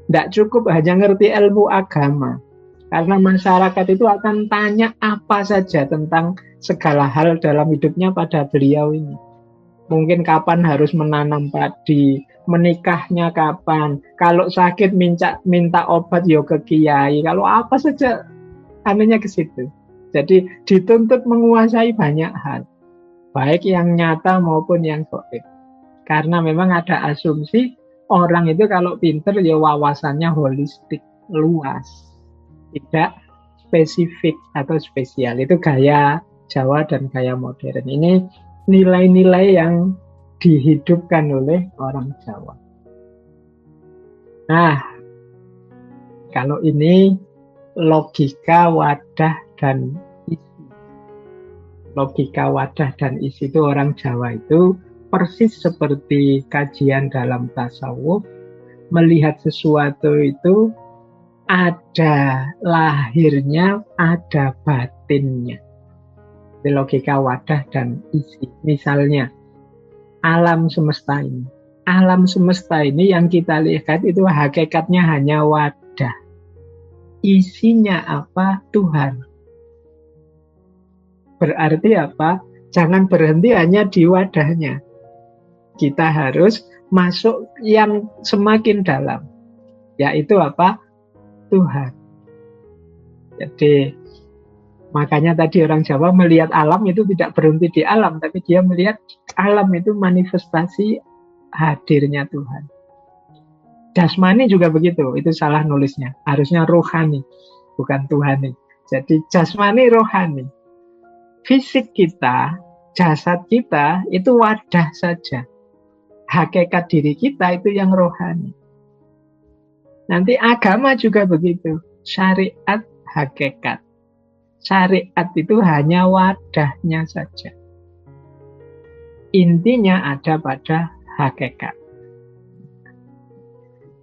[SPEAKER 1] tidak cukup hanya ngerti ilmu agama. Karena masyarakat itu akan tanya apa saja tentang segala hal dalam hidupnya pada beliau ini. Mungkin kapan harus menanam padi, menikahnya kapan, kalau sakit minta obat ya ke kiai, kalau apa saja anunya ke situ. Jadi dituntut menguasai banyak hal, baik yang nyata maupun yang gaib. Karena memang ada asumsi orang itu kalau pinter ya wawasannya holistik, luas, tidak spesifik atau spesial. Itu gaya Jawa dan gaya modern. Ini nilai-nilai yang dihidupkan oleh orang Jawa. Nah, kalau ini logika wadah dan isi. Logika wadah dan isi itu orang Jawa itu persis seperti kajian dalam tasawuf, melihat sesuatu itu ada lahirnya, ada batinnya. Itu logika wadah dan isi. Misalnya, alam semesta ini. Alam semesta ini yang kita lihat itu hakikatnya hanya wadah. Isinya apa? Tuhan. Berarti apa? Jangan berhenti hanya di wadahnya. Kita harus masuk yang semakin dalam. Yaitu apa? Tuhan. Jadi makanya tadi orang Jawa melihat alam itu tidak berhenti di alam, tapi dia melihat alam itu manifestasi hadirnya Tuhan. Jasmani juga begitu, itu salah nulisnya. Harusnya rohani, bukan Tuhani. Jadi jasmani rohani. Fisik kita, jasad kita itu wadah saja. Hakikat diri kita itu yang rohani. Nanti agama juga begitu. Syariat, hakikat. Syariat itu hanya wadahnya saja. Intinya ada pada hakikat.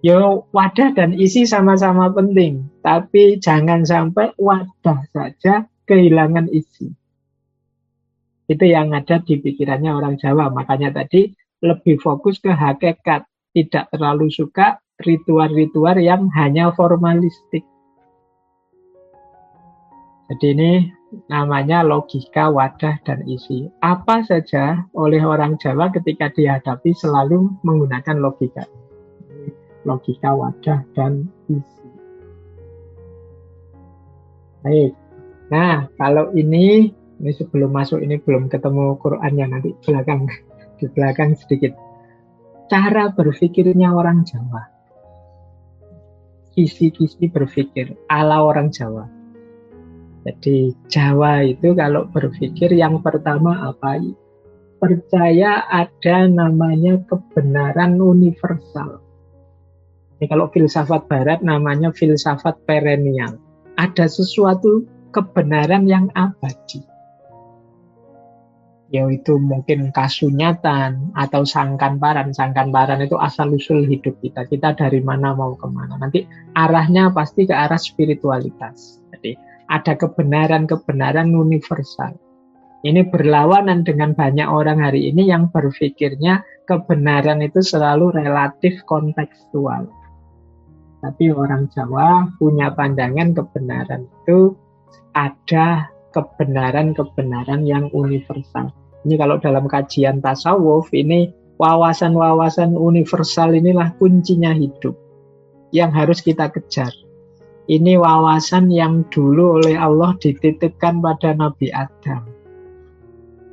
[SPEAKER 1] Yo, wadah dan isi sama-sama penting, tapi jangan sampai wadah saja kehilangan isi. Itu yang ada di pikirannya orang Jawa. Makanya tadi lebih fokus ke hakikat, tidak terlalu suka ritual-ritual yang hanya formalistik. Jadi ini namanya logika wadah dan isi. Apa saja oleh orang Jawa ketika dihadapi selalu menggunakan logika. Logika wadah dan isi. Baik. Nah, kalau ini sebelum masuk ini belum ketemu Qurannya, nanti di belakang sedikit. Cara berpikirnya orang Jawa. Kisi-kisi berpikir ala orang Jawa. Jadi Jawa itu kalau berpikir yang pertama apa? Percaya ada namanya kebenaran universal. Ini kalau filsafat barat namanya filsafat perennial. Ada sesuatu kebenaran yang abadi. yaitu mungkin kasunyatan atau sangkan paran itu asal-usul hidup kita. Kita dari mana mau kemana. Nanti arahnya pasti ke arah spiritualitas. Jadi ada kebenaran-kebenaran universal. Ini berlawanan dengan banyak orang hari ini yang berpikirnya kebenaran itu selalu relatif kontekstual. Tapi orang Jawa punya pandangan kebenaran itu ada kebenaran-kebenaran yang universal. Ini kalau dalam kajian tasawuf, ini wawasan-wawasan universal inilah kuncinya hidup yang harus kita kejar. Ini wawasan yang dulu oleh Allah dititipkan pada Nabi Adam.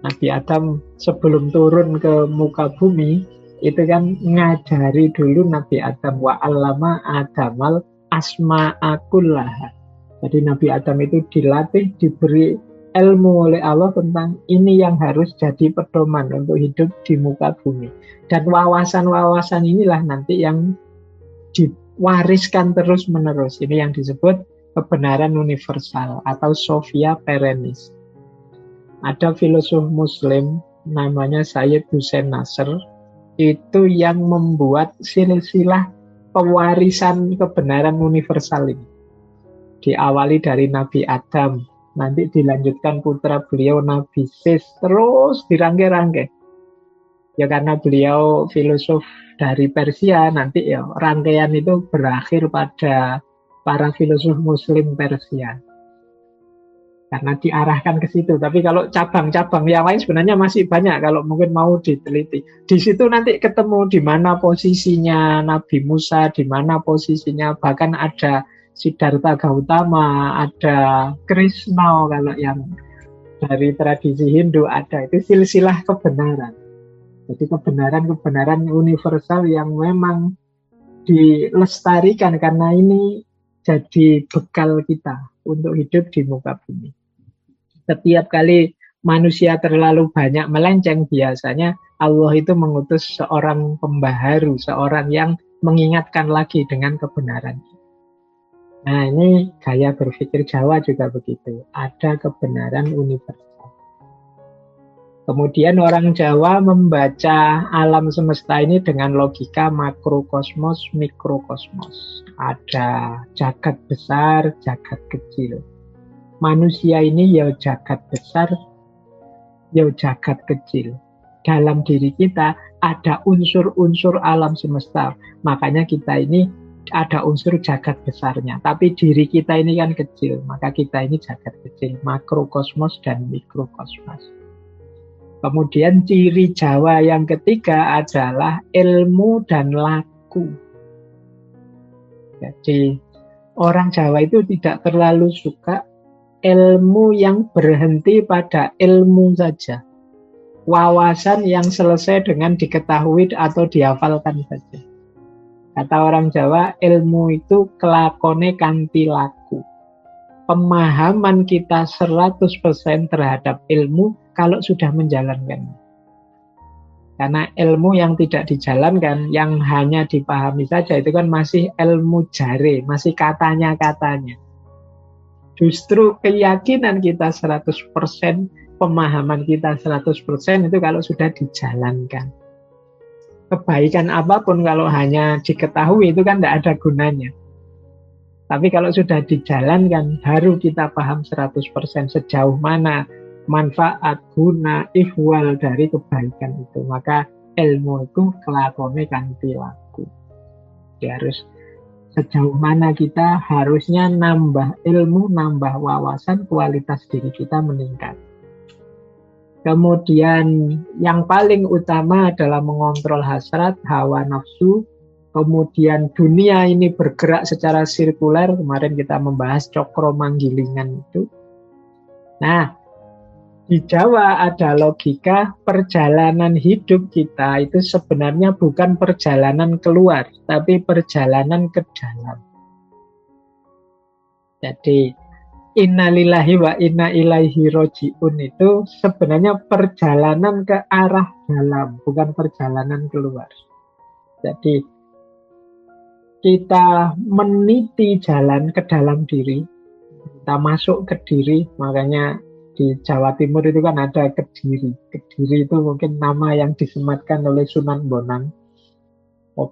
[SPEAKER 1] Nabi Adam sebelum turun ke muka bumi, itu kan ngajari dulu Nabi Adam, wa 'allama Adamal asma'a kullaha. Jadi Nabi Adam itu dilatih, diberi ilmu oleh Allah tentang ini yang harus jadi pedoman untuk hidup di muka bumi. Dan wawasan-wawasan inilah nanti yang diwariskan terus-menerus. Ini yang disebut kebenaran universal atau Sophia Perennis. Ada filosof muslim namanya Syed Hussein Nasr, itu yang membuat silsilah pewarisan kebenaran universal ini. Diawali dari Nabi Adam, nanti dilanjutkan putra beliau Nabi Sis, terus dirangkai-rangkai. Ya karena beliau filosof dari Persia, nanti ya rangkaian itu berakhir pada para filosof muslim Persia. Karena diarahkan ke situ. Tapi kalau cabang-cabang yang lain sebenarnya masih banyak kalau mungkin mau diteliti. Di situ nanti ketemu di mana posisinya Nabi Musa, di mana posisinya, bahkan ada Siddhartha Gautama, ada Krishna kalau yang dari tradisi Hindu ada. Itu silsilah kebenaran. Jadi kebenaran-kebenaran universal yang memang dilestarikan karena ini jadi bekal kita untuk hidup di muka bumi. Setiap kali manusia terlalu banyak melenceng, biasanya Allah itu mengutus seorang pembaharu, seorang yang mengingatkan lagi dengan kebenaran. Nah, ini gaya berpikir Jawa juga begitu. Ada kebenaran universal. Kemudian orang Jawa membaca alam semesta ini dengan logika makrokosmos, mikrokosmos. Ada jagat besar, jagat kecil. Manusia ini ya jagat besar, ya jagat kecil. Dalam diri kita ada unsur-unsur alam semesta. Makanya kita ini ada unsur jagat besarnya. Tapi diri kita ini kan kecil. Maka kita ini jagat kecil. Makrokosmos dan mikrokosmos. Kemudian ciri Jawa yang ketiga adalah ilmu dan laku. Jadi orang Jawa itu tidak terlalu suka ilmu yang berhenti pada ilmu saja. Wawasan yang selesai dengan diketahui atau dihafalkan saja. Kata orang Jawa, ilmu itu kelakone kanthi laku. Pemahaman kita 100% terhadap ilmu kalau sudah menjalankan. Karena ilmu yang tidak dijalankan, yang hanya dipahami saja, itu kan masih ilmu jare, masih katanya-katanya. Justru keyakinan kita 100%, pemahaman kita 100% itu kalau sudah dijalankan. Kebaikan apapun kalau hanya diketahui itu kan tidak ada gunanya. Tapi kalau sudah dijalankan, baru kita paham 100% sejauh mana manfaat, guna, ihwal dari kebaikan itu. Maka ilmu itu kelakone kanthi laku. Dia harus sejauh mana kita harusnya nambah ilmu, nambah wawasan, kualitas diri kita meningkat. Kemudian yang paling utama adalah mengontrol hasrat, hawa nafsu. Kemudian dunia ini bergerak secara sirkuler. Kemarin kita membahas cokro manggilingan itu. Nah, di Jawa ada logika perjalanan hidup kita itu sebenarnya bukan perjalanan keluar, tapi perjalanan ke dalam. Jadi, innalillahi wa inna ilaihi roji'un itu sebenarnya perjalanan ke arah dalam, bukan perjalanan keluar. Jadi, kita meniti jalan ke dalam diri, kita masuk ke diri, makanya di Jawa Timur itu kan ada Kediri. Kediri itu mungkin nama yang disematkan oleh Sunan Bonang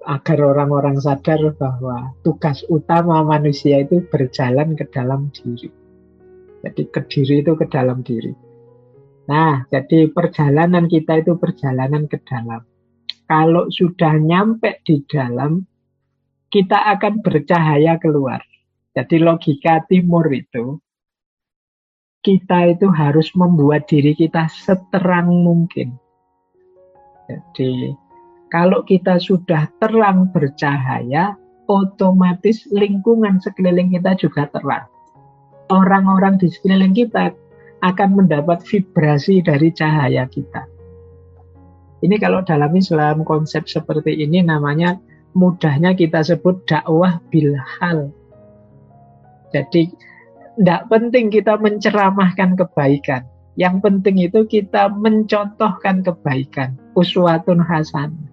[SPEAKER 1] agar orang-orang sadar bahwa tugas utama manusia itu berjalan ke dalam diri. Jadi Kediri itu ke dalam diri. Nah, jadi perjalanan kita itu perjalanan ke dalam. Kalau sudah nyampe di dalam, kita akan bercahaya keluar. Jadi logika timur itu, kita itu harus membuat diri kita seterang mungkin. Jadi kalau kita sudah terang bercahaya, otomatis lingkungan sekeliling kita juga terang. Orang-orang di sekeliling kita akan mendapat vibrasi dari cahaya kita. Ini kalau dalam Islam konsep seperti ini namanya mudahnya kita sebut dakwah bilhal. Jadi tidak penting kita menceramahkan kebaikan. Yang penting itu kita mencontohkan kebaikan. Uswatun hasanah.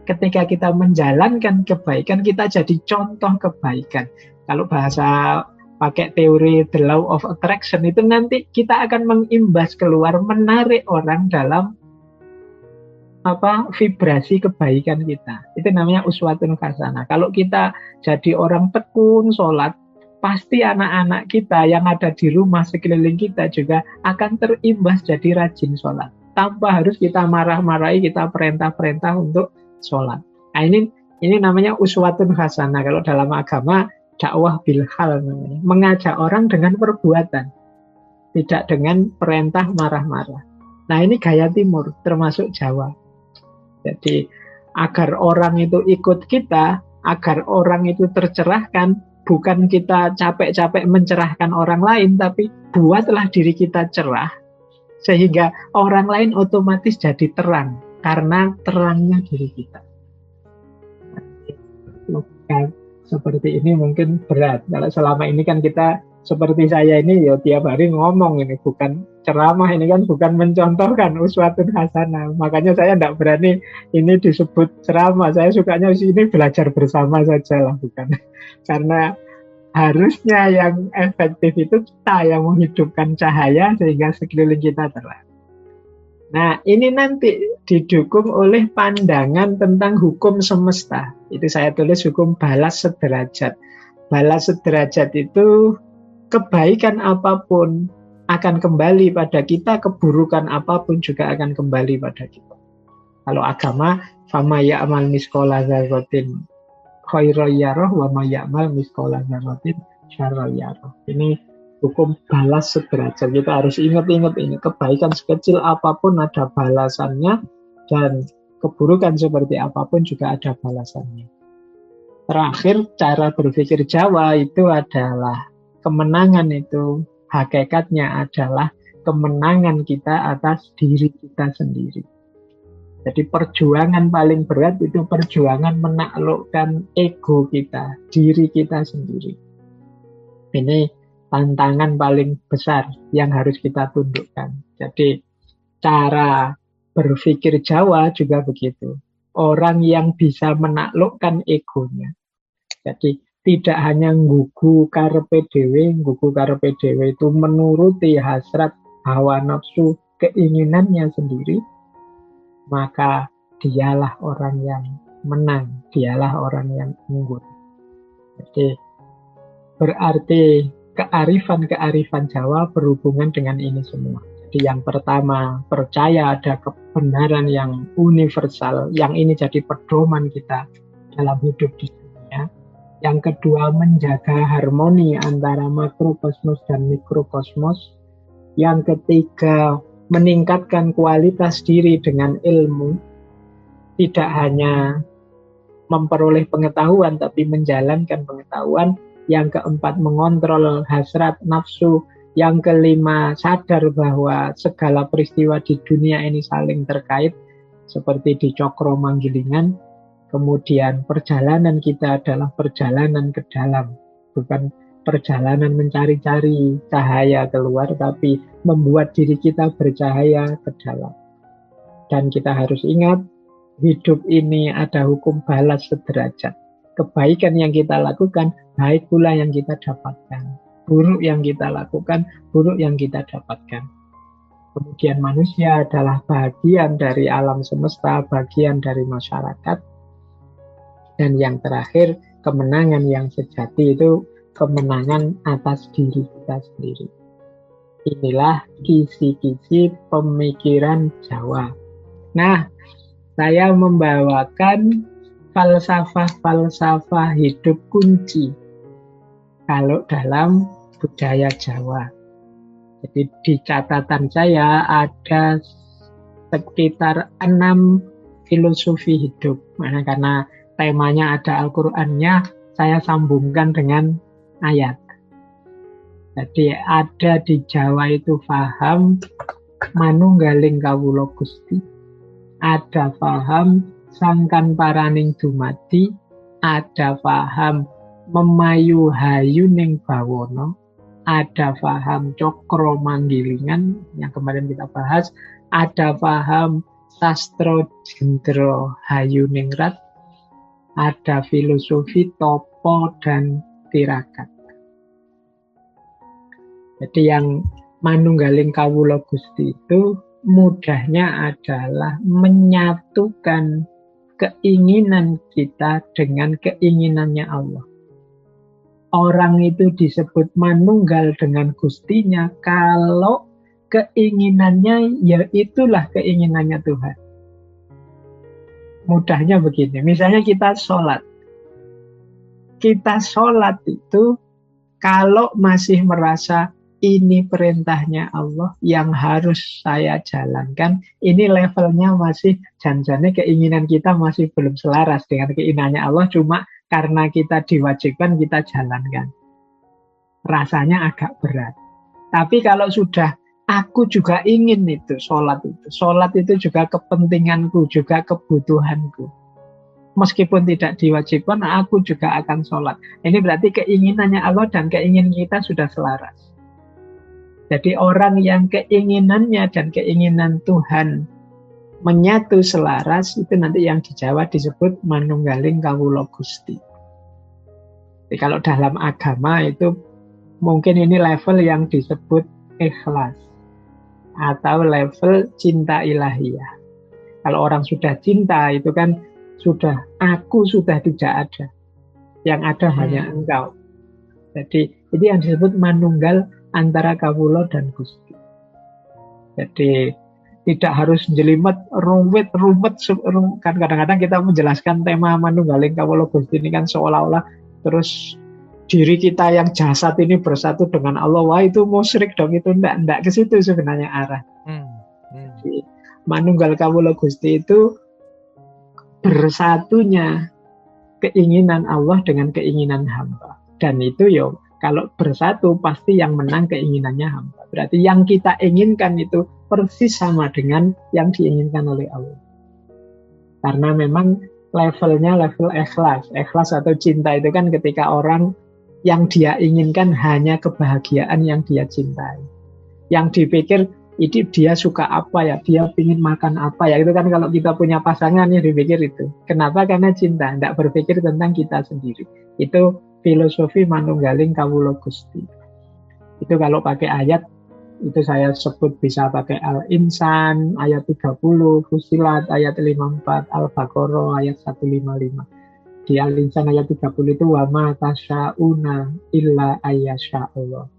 [SPEAKER 1] Ketika kita menjalankan kebaikan, kita jadi contoh kebaikan. Kalau bahasa pakai teori the law of attraction itu nanti kita akan mengimbas keluar, menarik orang dalam vibrasi kebaikan kita. Itu namanya uswatun hasanah. Kalau kita jadi orang tekun sholat, pasti anak-anak kita yang ada di rumah sekeliling kita juga akan terimbas jadi rajin sholat. Tanpa harus kita marah-marahi, kita perintah-perintah untuk sholat. Nah, ini namanya uswatun hasanah. Kalau dalam agama dakwah bilhal namanya. Mengajak orang dengan perbuatan, tidak dengan perintah marah-marah. Nah, ini gaya timur, termasuk Jawa. Jadi agar orang itu ikut kita, agar orang itu tercerahkan, bukan kita capek-capek mencerahkan orang lain, tapi buatlah diri kita cerah, sehingga orang lain otomatis jadi terang, karena terangnya diri kita. Logika seperti ini mungkin berat. Kalau selama ini kan kita seperti saya ini ya tiap hari ngomong, ini bukan ceramah, ini kan bukan mencontohkan uswatun hasanah. Makanya saya tidak berani ini disebut ceramah. Saya sukanya ini belajar bersama saja lah, bukan. Karena harusnya yang efektif itu kita yang menghidupkan cahaya sehingga sekeliling kita terang. Nah, ini nanti didukung oleh pandangan tentang hukum semesta. Itu saya tulis hukum balas sederajat. Balas sederajat itu kebaikan apapun akan kembali pada kita, keburukan apapun juga akan kembali pada kita. Kalau agama, fama ya'mal misqala dzarratin khairan yarah wa ma ya'mal misqala dzarratin syarran yarah. Ini hukum balas sederajat. Kita harus ingat-ingat ini. Kebaikan sekecil apapun ada balasannya, dan keburukan seperti apapun juga ada balasannya. Terakhir, cara berpikir Jawa itu adalah kemenangan itu hakikatnya adalah kemenangan kita atas diri kita sendiri. Jadi perjuangan paling berat itu perjuangan menaklukkan ego kita, diri kita sendiri. Ini tantangan paling besar yang harus kita tundukkan. Jadi cara berpikir Jawa juga begitu. Orang yang bisa menaklukkan egonya. Jadi tidak hanya nggugu karepe dhewe itu menuruti hasrat, hawa nafsu, keinginannya sendiri, maka dialah orang yang menang, dialah orang yang unggul. Jadi berarti kearifan Jawa berhubungan dengan ini semua. Jadi yang pertama, percaya ada kebenaran yang universal, yang ini jadi pedoman kita dalam hidup di dunia. Yang kedua, menjaga harmoni antara makrokosmos dan mikrokosmos. Yang ketiga, meningkatkan kualitas diri dengan ilmu. Tidak hanya memperoleh pengetahuan, tapi menjalankan pengetahuan. Yang keempat, mengontrol hasrat nafsu. Yang kelima, sadar bahwa segala peristiwa di dunia ini saling terkait, seperti di Cokro Manggilingan. Kemudian perjalanan kita adalah perjalanan ke dalam, bukan perjalanan mencari-cari cahaya keluar, tapi membuat diri kita bercahaya ke dalam. Dan kita harus ingat, hidup ini ada hukum balas sederajat. Kebaikan yang kita lakukan, baik pula yang kita dapatkan. buruk yang kita lakukan, buruk yang kita dapatkan. Kemudian manusia adalah bagian dari alam semesta, bagian dari masyarakat. Dan yang terakhir, kemenangan yang sejati itu kemenangan atas diri kita sendiri. Inilah kisi-kisi pemikiran Jawa. Nah, saya membawakan falsafah-falsafah hidup kunci kalau dalam budaya Jawa. Jadi di catatan saya ada sekitar 6 filosofi hidup. Karena temanya ada Al-Qur'annya, saya sambungkan dengan ayat. Jadi ada di Jawa itu paham manunggaling kawula Gusti, ada paham sangkan paraning dumadi, ada paham memayu hayuning bawono, ada paham cokro manggilingan yang kemarin kita bahas, ada paham sastro jendro hayuningrat, ada filosofi topo dan tirakat. Jadi yang manunggaling kawula Gusti itu mudahnya adalah menyatukan keinginan kita dengan keinginannya Allah. Orang itu disebut manunggal dengan Gustinya kalau keinginannya ya itulah keinginannya Tuhan. Mudahnya begini, misalnya kita sholat. Kita sholat itu kalau masih merasa ini perintahnya Allah yang harus saya jalankan, ini levelnya masih janjane keinginan kita masih belum selaras dengan keinginannya Allah, cuma karena kita diwajibkan kita jalankan. Rasanya agak berat. Tapi kalau sudah aku juga ingin itu, sholat itu. Sholat itu juga kepentinganku, juga kebutuhanku. Meskipun tidak diwajibkan, aku juga akan sholat. Ini berarti keinginannya Allah dan keinginan kita sudah selaras. Jadi orang yang keinginannya dan keinginan Tuhan menyatu selaras, itu nanti yang di Jawa disebut manunggaling kawula Gusti. Jadi kalau dalam agama itu mungkin ini level yang disebut ikhlas atau level cinta ilahiyah. Kalau orang sudah cinta itu kan sudah aku sudah tidak ada, yang ada hanya engkau. Jadi ini yang disebut manunggal antara kawula dan Gusti. Jadi tidak harus jelimet, rumit. Kan kadang-kadang kita menjelaskan tema manunggaling kawula Gusti ini kan seolah-olah terus diri kita yang jasad ini bersatu dengan Allah. Wah itu musyrik dong, itu enggak ke situ sebenarnya arah. Jadi, manunggal kawula Gusti itu bersatunya keinginan Allah dengan keinginan hamba. Dan itu kalau bersatu pasti yang menang keinginannya hamba. Berarti yang kita inginkan itu persis sama dengan yang diinginkan oleh Allah. Karena memang levelnya level ikhlas. Ikhlas atau cinta itu kan ketika orang yang dia inginkan hanya kebahagiaan yang dia cintai. Yang dipikir ini dia suka apa ya, dia ingin makan apa ya. Itu kan kalau kita punya pasangan ya dipikir itu. Kenapa? Karena cinta, tidak berpikir tentang kita sendiri. Itu filosofi manunggaling kawula Gusti. Itu kalau pakai ayat itu saya sebut bisa pakai Al-Insan ayat 30, Fusilat ayat 54, Al-Baqarah ayat 155. Di Al-Insan ayat 30 itu wa ma tasyauna illa ayyasha Allah.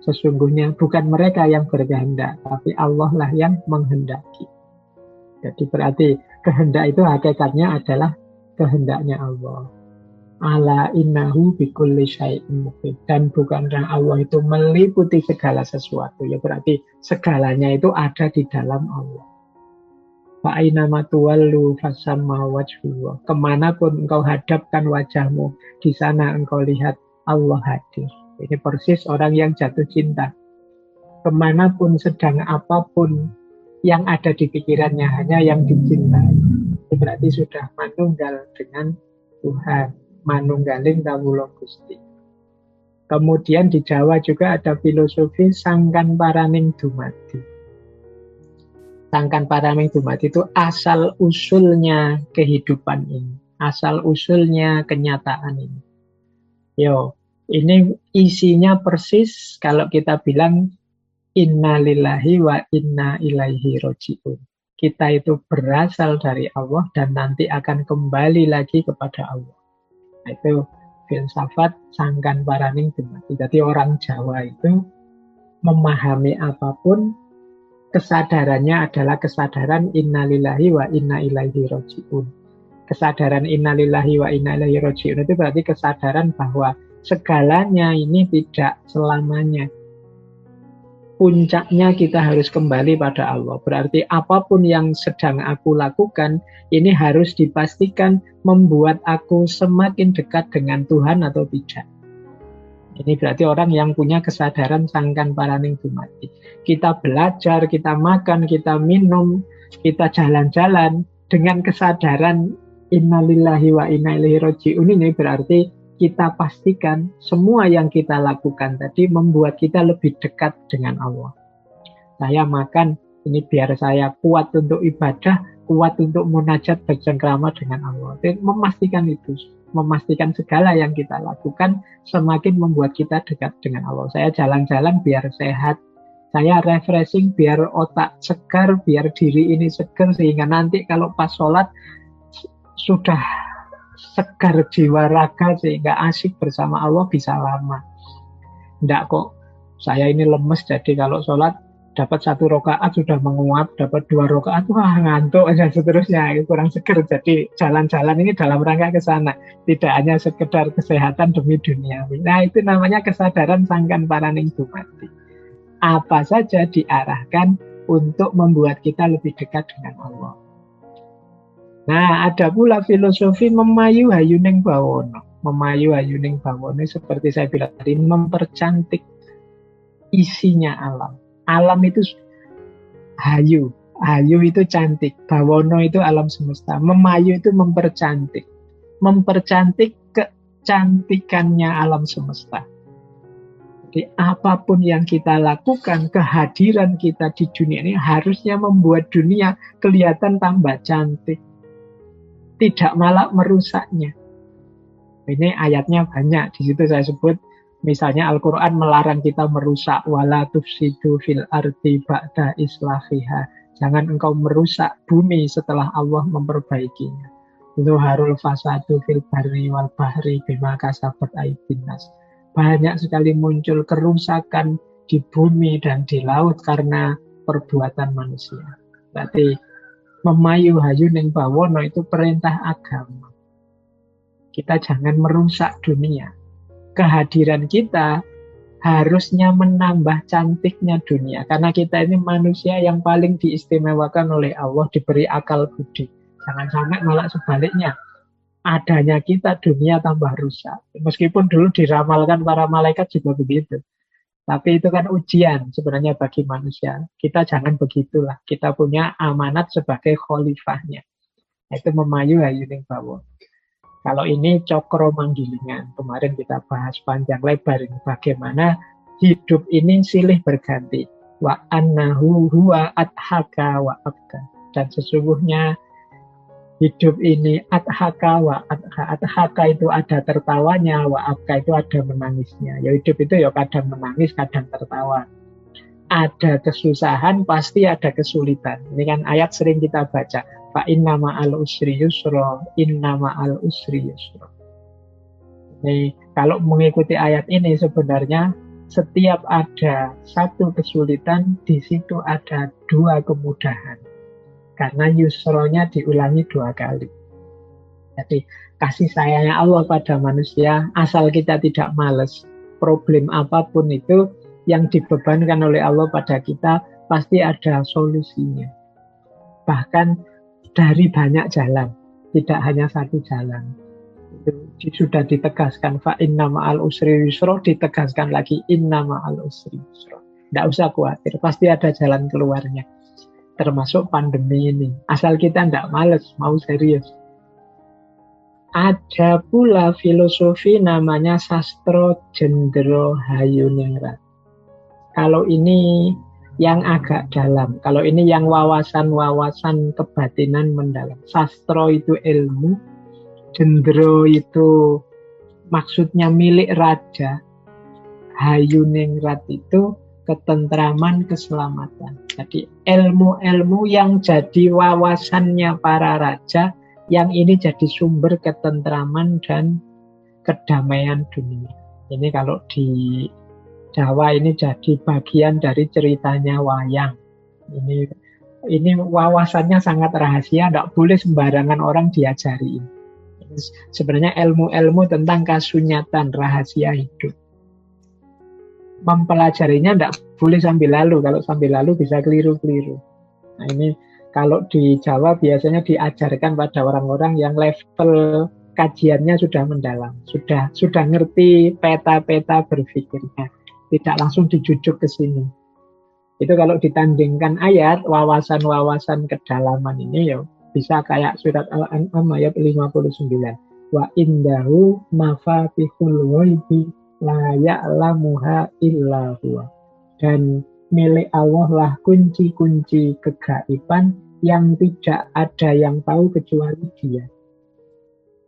[SPEAKER 1] Sesungguhnya bukan mereka yang berkehendak, tapi Allah lah yang menghendaki. Jadi berarti kehendak itu hakikatnya adalah kehendaknya Allah. Ala innahu bikulli syai'in muhit. Dan bukanlah Allah itu meliputi segala sesuatu. Ya berarti segalanya itu ada di dalam Allah. Fa aina ma tuwallu fasamma wajhullah. Kemanapun engkau hadapkan wajahmu, di sana engkau lihat Allah hadir. Ini persis orang yang jatuh cinta. Kemanapun sedang apapun yang ada di pikirannya hanya yang dicintai. Itu berarti sudah manunggal dengan Tuhan. Manunggaling kawula Gusti. Kemudian di Jawa juga ada filosofi sangkan paraning dumadi. Sangkan paraning dumadi itu asal usulnya kehidupan ini, asal usulnya kenyataan ini. Ini isinya persis kalau kita bilang inna lillahi wa inna ilaihi roji'un. Kita itu berasal dari Allah dan nanti akan kembali lagi kepada Allah. Nah, itu filsafat sangkan paraning dumati. Jadi orang Jawa itu memahami apapun, kesadarannya adalah kesadaran inna lillahi wa inna ilaihi roji'un. Kesadaran inna lillahi wa inna ilaihi roji'un itu berarti kesadaran bahwa segalanya ini tidak selamanya. Puncaknya kita harus kembali pada Allah. Berarti apapun yang sedang aku lakukan, ini harus dipastikan membuat aku semakin dekat dengan Tuhan atau tidak. Ini berarti orang yang punya kesadaran sangkan paraning dumati. Kita belajar, kita makan, kita minum, kita jalan-jalan dengan kesadaran innalillahi wa inna ilaihi roji'un, ini berarti kita pastikan semua yang kita lakukan tadi membuat kita lebih dekat dengan Allah. Saya makan, ini biar saya kuat untuk ibadah, kuat untuk munajat bercengkrama dengan Allah. Dan memastikan itu, memastikan segala yang kita lakukan semakin membuat kita dekat dengan Allah. Saya jalan-jalan biar sehat, saya refreshing biar otak segar, biar diri ini segar, sehingga nanti kalau pas sholat sudah segar jiwa raga sehingga asik bersama Allah bisa lama. Tidak kok saya ini lemes jadi kalau sholat dapat 1 rakaat sudah menguap, dapat 2 rakaat wah ngantuk dan seterusnya, kurang segar. Jadi jalan-jalan ini dalam rangka ke sana, tidak hanya sekedar kesehatan demi dunia. Nah, itu namanya kesadaran sangkan paraning dumati. Apa saja diarahkan untuk membuat kita lebih dekat dengan Allah. Nah, ada pula filosofi memayu hayuning bawono. Memayu hayuning bawono seperti saya bilang tadi, mempercantik isinya alam. Alam itu hayu. Hayu itu cantik. Bawono itu alam semesta. Memayu itu mempercantik. Mempercantik kecantikannya alam semesta. Jadi apapun yang kita lakukan, kehadiran kita di dunia ini harusnya membuat dunia kelihatan tambah cantik. Tidak malah merusaknya. Ini ayatnya banyak. Di situ saya sebut, misalnya Al-Quran melarang kita merusak. Wala tufsidu fil ardi ba'da islahiha. Jangan engkau merusak bumi setelah Allah memperbaikinya. Zuharul fasadu fil barri wal bahri bima kasabat aydin nas. Banyak sekali muncul kerusakan di bumi dan di laut karena perbuatan manusia. Berarti memayu hayuning bawono itu perintah agama. Kita jangan merusak dunia. Kehadiran kita harusnya menambah cantiknya dunia. Karena kita ini manusia yang paling diistimewakan oleh Allah, diberi akal budi. Jangan sampai malah sebaliknya. Adanya kita dunia tambah rusak. Meskipun dulu diramalkan para malaikat juga begitu. Tapi itu kan ujian sebenarnya bagi manusia. Kita jangan begitulah. Kita punya amanat sebagai khalifahnya. Itu memayu hayuning bawono. Kalau ini cokro manggilingan. Kemarin kita bahas panjang lebar ini. Bagaimana hidup ini silih berganti. Wa annahu huwa adhaka wa abka. Dan sesungguhnya hidup ini adhaka wa adha. Adhaka itu ada tertawanya, wa abka itu ada menangisnya. Ya hidup itu ya kadang menangis, kadang tertawa. Ada kesusahan, pasti ada kesulitan. Ini kan ayat sering kita baca. Fa inna ma'al usri yusra, inna ma'al usri yusra. Ini kalau mengikuti ayat ini sebenarnya setiap ada satu kesulitan, di situ ada 2 kemudahan. Karena yusronya diulangi 2 kali. Jadi kasih sayangnya Allah pada manusia, asal kita tidak malas. Problem apapun itu yang dibebankan oleh Allah pada kita, pasti ada solusinya. Bahkan dari banyak jalan, tidak hanya satu jalan. Itu sudah ditegaskan, fa inna ma'al usri yusra, ditegaskan lagi inna ma'al usri yusra. Tidak usah khawatir, pasti ada jalan keluarnya. Termasuk pandemi ini. Asal kita tidak males, mau serius. Ada pula filosofi namanya sastro jendro hayuningrat. Kalau ini yang agak dalam. Kalau ini yang wawasan-wawasan kebatinan mendalam. Sastro itu ilmu. Jendro itu Maksudnya milik raja, hayuningrat itu ketentraman, keselamatan. Jadi ilmu-ilmu yang jadi wawasannya para raja, yang ini jadi sumber ketentraman dan kedamaian dunia. Ini kalau di Jawa ini jadi bagian dari ceritanya wayang. Ini wawasannya sangat rahasia, tidak boleh sembarangan orang diajari. Sebenarnya ilmu-ilmu tentang kasunyatan, rahasia hidup. Mempelajarinya tidak boleh sambil lalu. Kalau sambil lalu bisa keliru-keliru. Nah ini kalau di Jawa biasanya diajarkan pada orang-orang yang level kajiannya sudah mendalam, sudah ngerti peta-peta berpikirnya, tidak langsung dijujuk ke sini. Itu kalau ditandingkan ayat, wawasan-wawasan kedalaman ini ya bisa kayak surat Al-An'am ayat 59. Wa indahu mafatihul ghaibi la ya'lamuha illa huwa. Dan milik Allah lah kunci-kunci kegaiban yang tidak ada yang tahu kecuali Dia.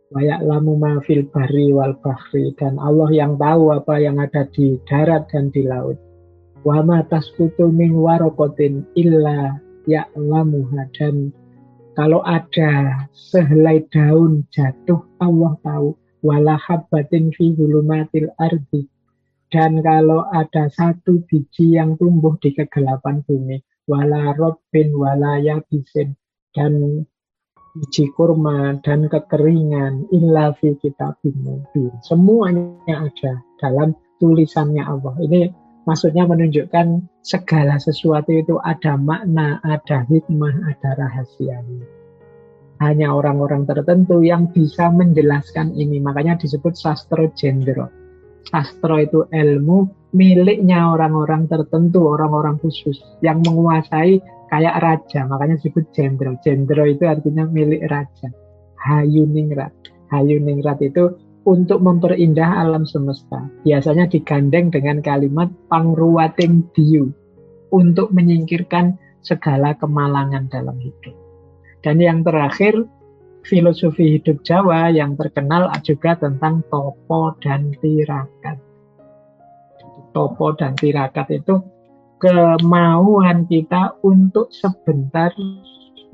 [SPEAKER 1] Wa ya'lamu ma fil barri wal bahri, dan Allah yang tahu apa yang ada di darat dan di laut. Wa ma tasqutu min waraqatin illa ya'lamuha, dan kalau ada sehelai daun jatuh Allah tahu. Wala habbatin fi zulumatil ardi, dan kalau ada satu biji yang tumbuh di kegelapan bumi, wala robbin wala yabisin, dan biji kurma dan kekeringan, illa fi kitabim mubin, semuanya ada dalam tulisannya Allah. Ini maksudnya menunjukkan segala sesuatu itu ada makna, ada hikmah, ada rahasianya. Hanya orang-orang tertentu yang bisa menjelaskan ini. Makanya disebut sastra jendro. Sastra itu ilmu miliknya orang-orang tertentu, orang-orang khusus yang menguasai kayak raja. Makanya disebut jendro. Jendro itu artinya milik raja. Hayuningrat. Hayuningrat itu untuk memperindah alam semesta. Biasanya digandeng dengan kalimat pangruwating diyu, untuk menyingkirkan segala kemalangan dalam hidup. Dan yang terakhir, filosofi hidup Jawa yang terkenal juga tentang topo dan tirakat. Topo dan tirakat itu kemauan kita untuk sebentar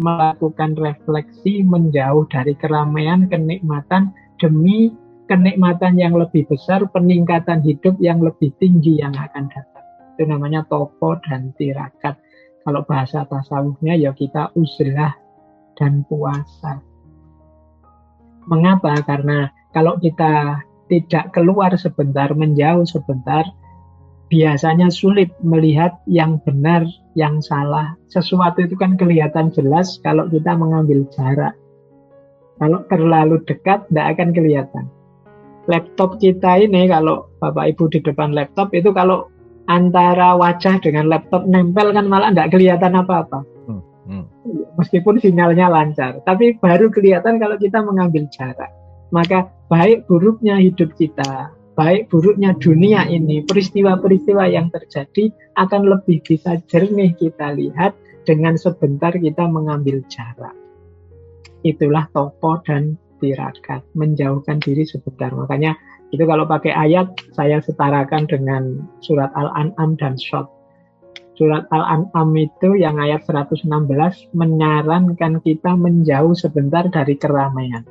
[SPEAKER 1] melakukan refleksi, menjauh dari keramaian, kenikmatan, demi kenikmatan yang lebih besar, peningkatan hidup yang lebih tinggi yang akan datang. Itu namanya topo dan tirakat. Kalau bahasa tasawufnya ya kita uzlah dan puasa. Mengapa? Karena kalau kita tidak keluar sebentar, menjauh sebentar, biasanya sulit melihat yang benar, yang salah. Sesuatu itu kan kelihatan jelas kalau kita mengambil jarak. Kalau terlalu dekat, tidak akan kelihatan. Laptop kita ini, kalau Bapak Ibu di depan laptop, itu kalau antara wajah dengan laptop nempel kan malah tidak kelihatan apa-apa. Meskipun sinyalnya lancar, tapi baru kelihatan kalau kita mengambil jarak. Maka baik buruknya hidup kita, baik buruknya dunia ini, peristiwa-peristiwa yang terjadi akan lebih bisa jernih kita lihat dengan sebentar kita mengambil jarak. Itulah topo dan tirakat, menjauhkan diri sebentar. Makanya itu kalau pakai ayat saya setarakan dengan surat Al-An'am dan Shot. Surat Al-An'am itu yang ayat 116 menyarankan kita menjauh sebentar dari keramaian.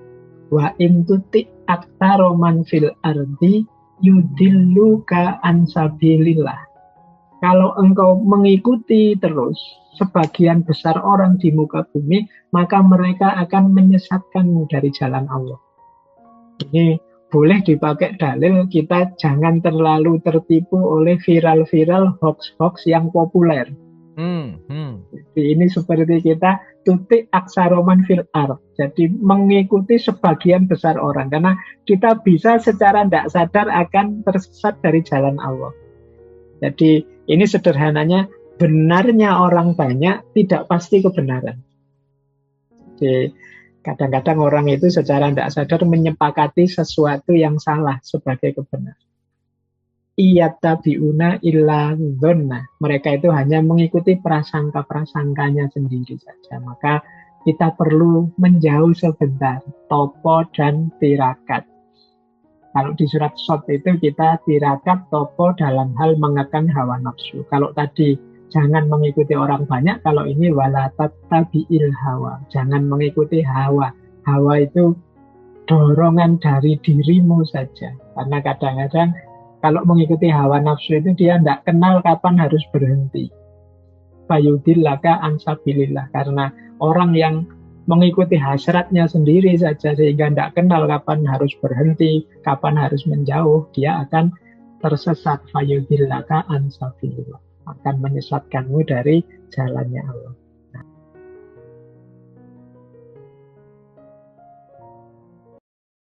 [SPEAKER 1] Wa in tuti aktsara man fil ardi yudilluka an sabilillah. Kalau engkau mengikuti terus sebagian besar orang di muka bumi, maka mereka akan menyesatkanmu dari jalan Allah. Ini boleh dipakai dalil kita jangan terlalu tertipu oleh viral-viral hoax-hoax yang populer. Jadi ini seperti kita tutik aksaroman fil ard. Jadi mengikuti sebagian besar orang. Karena kita bisa secara tidak sadar akan tersesat dari jalan Allah. Jadi ini sederhananya, benarnya orang banyak tidak pasti kebenaran. Jadi kadang-kadang orang itu secara tidak sadar menyepakati sesuatu yang salah sebagai kebenaran. Iyattabi'una illa dzonna. Mereka itu hanya mengikuti prasangka-prasangkanya sendiri saja. Maka kita perlu menjauh sebentar, topo dan tirakat. Kalau di surat Shot itu kita tirakat topo dalam hal mengekang hawa nafsu. Kalau tadi jangan mengikuti orang banyak, kalau ini wala tattabi'il hawa. Jangan mengikuti hawa. Hawa itu dorongan dari dirimu saja. Karena kadang-kadang kalau mengikuti hawa nafsu itu dia tidak kenal kapan harus berhenti. Fayudillaka ansabilillah. Karena orang yang mengikuti hasratnya sendiri saja sehingga tidak kenal kapan harus berhenti, kapan harus menjauh, dia akan tersesat. Fayudillaka ansabilillah. Akan menyesatkanmu dari jalannya Allah.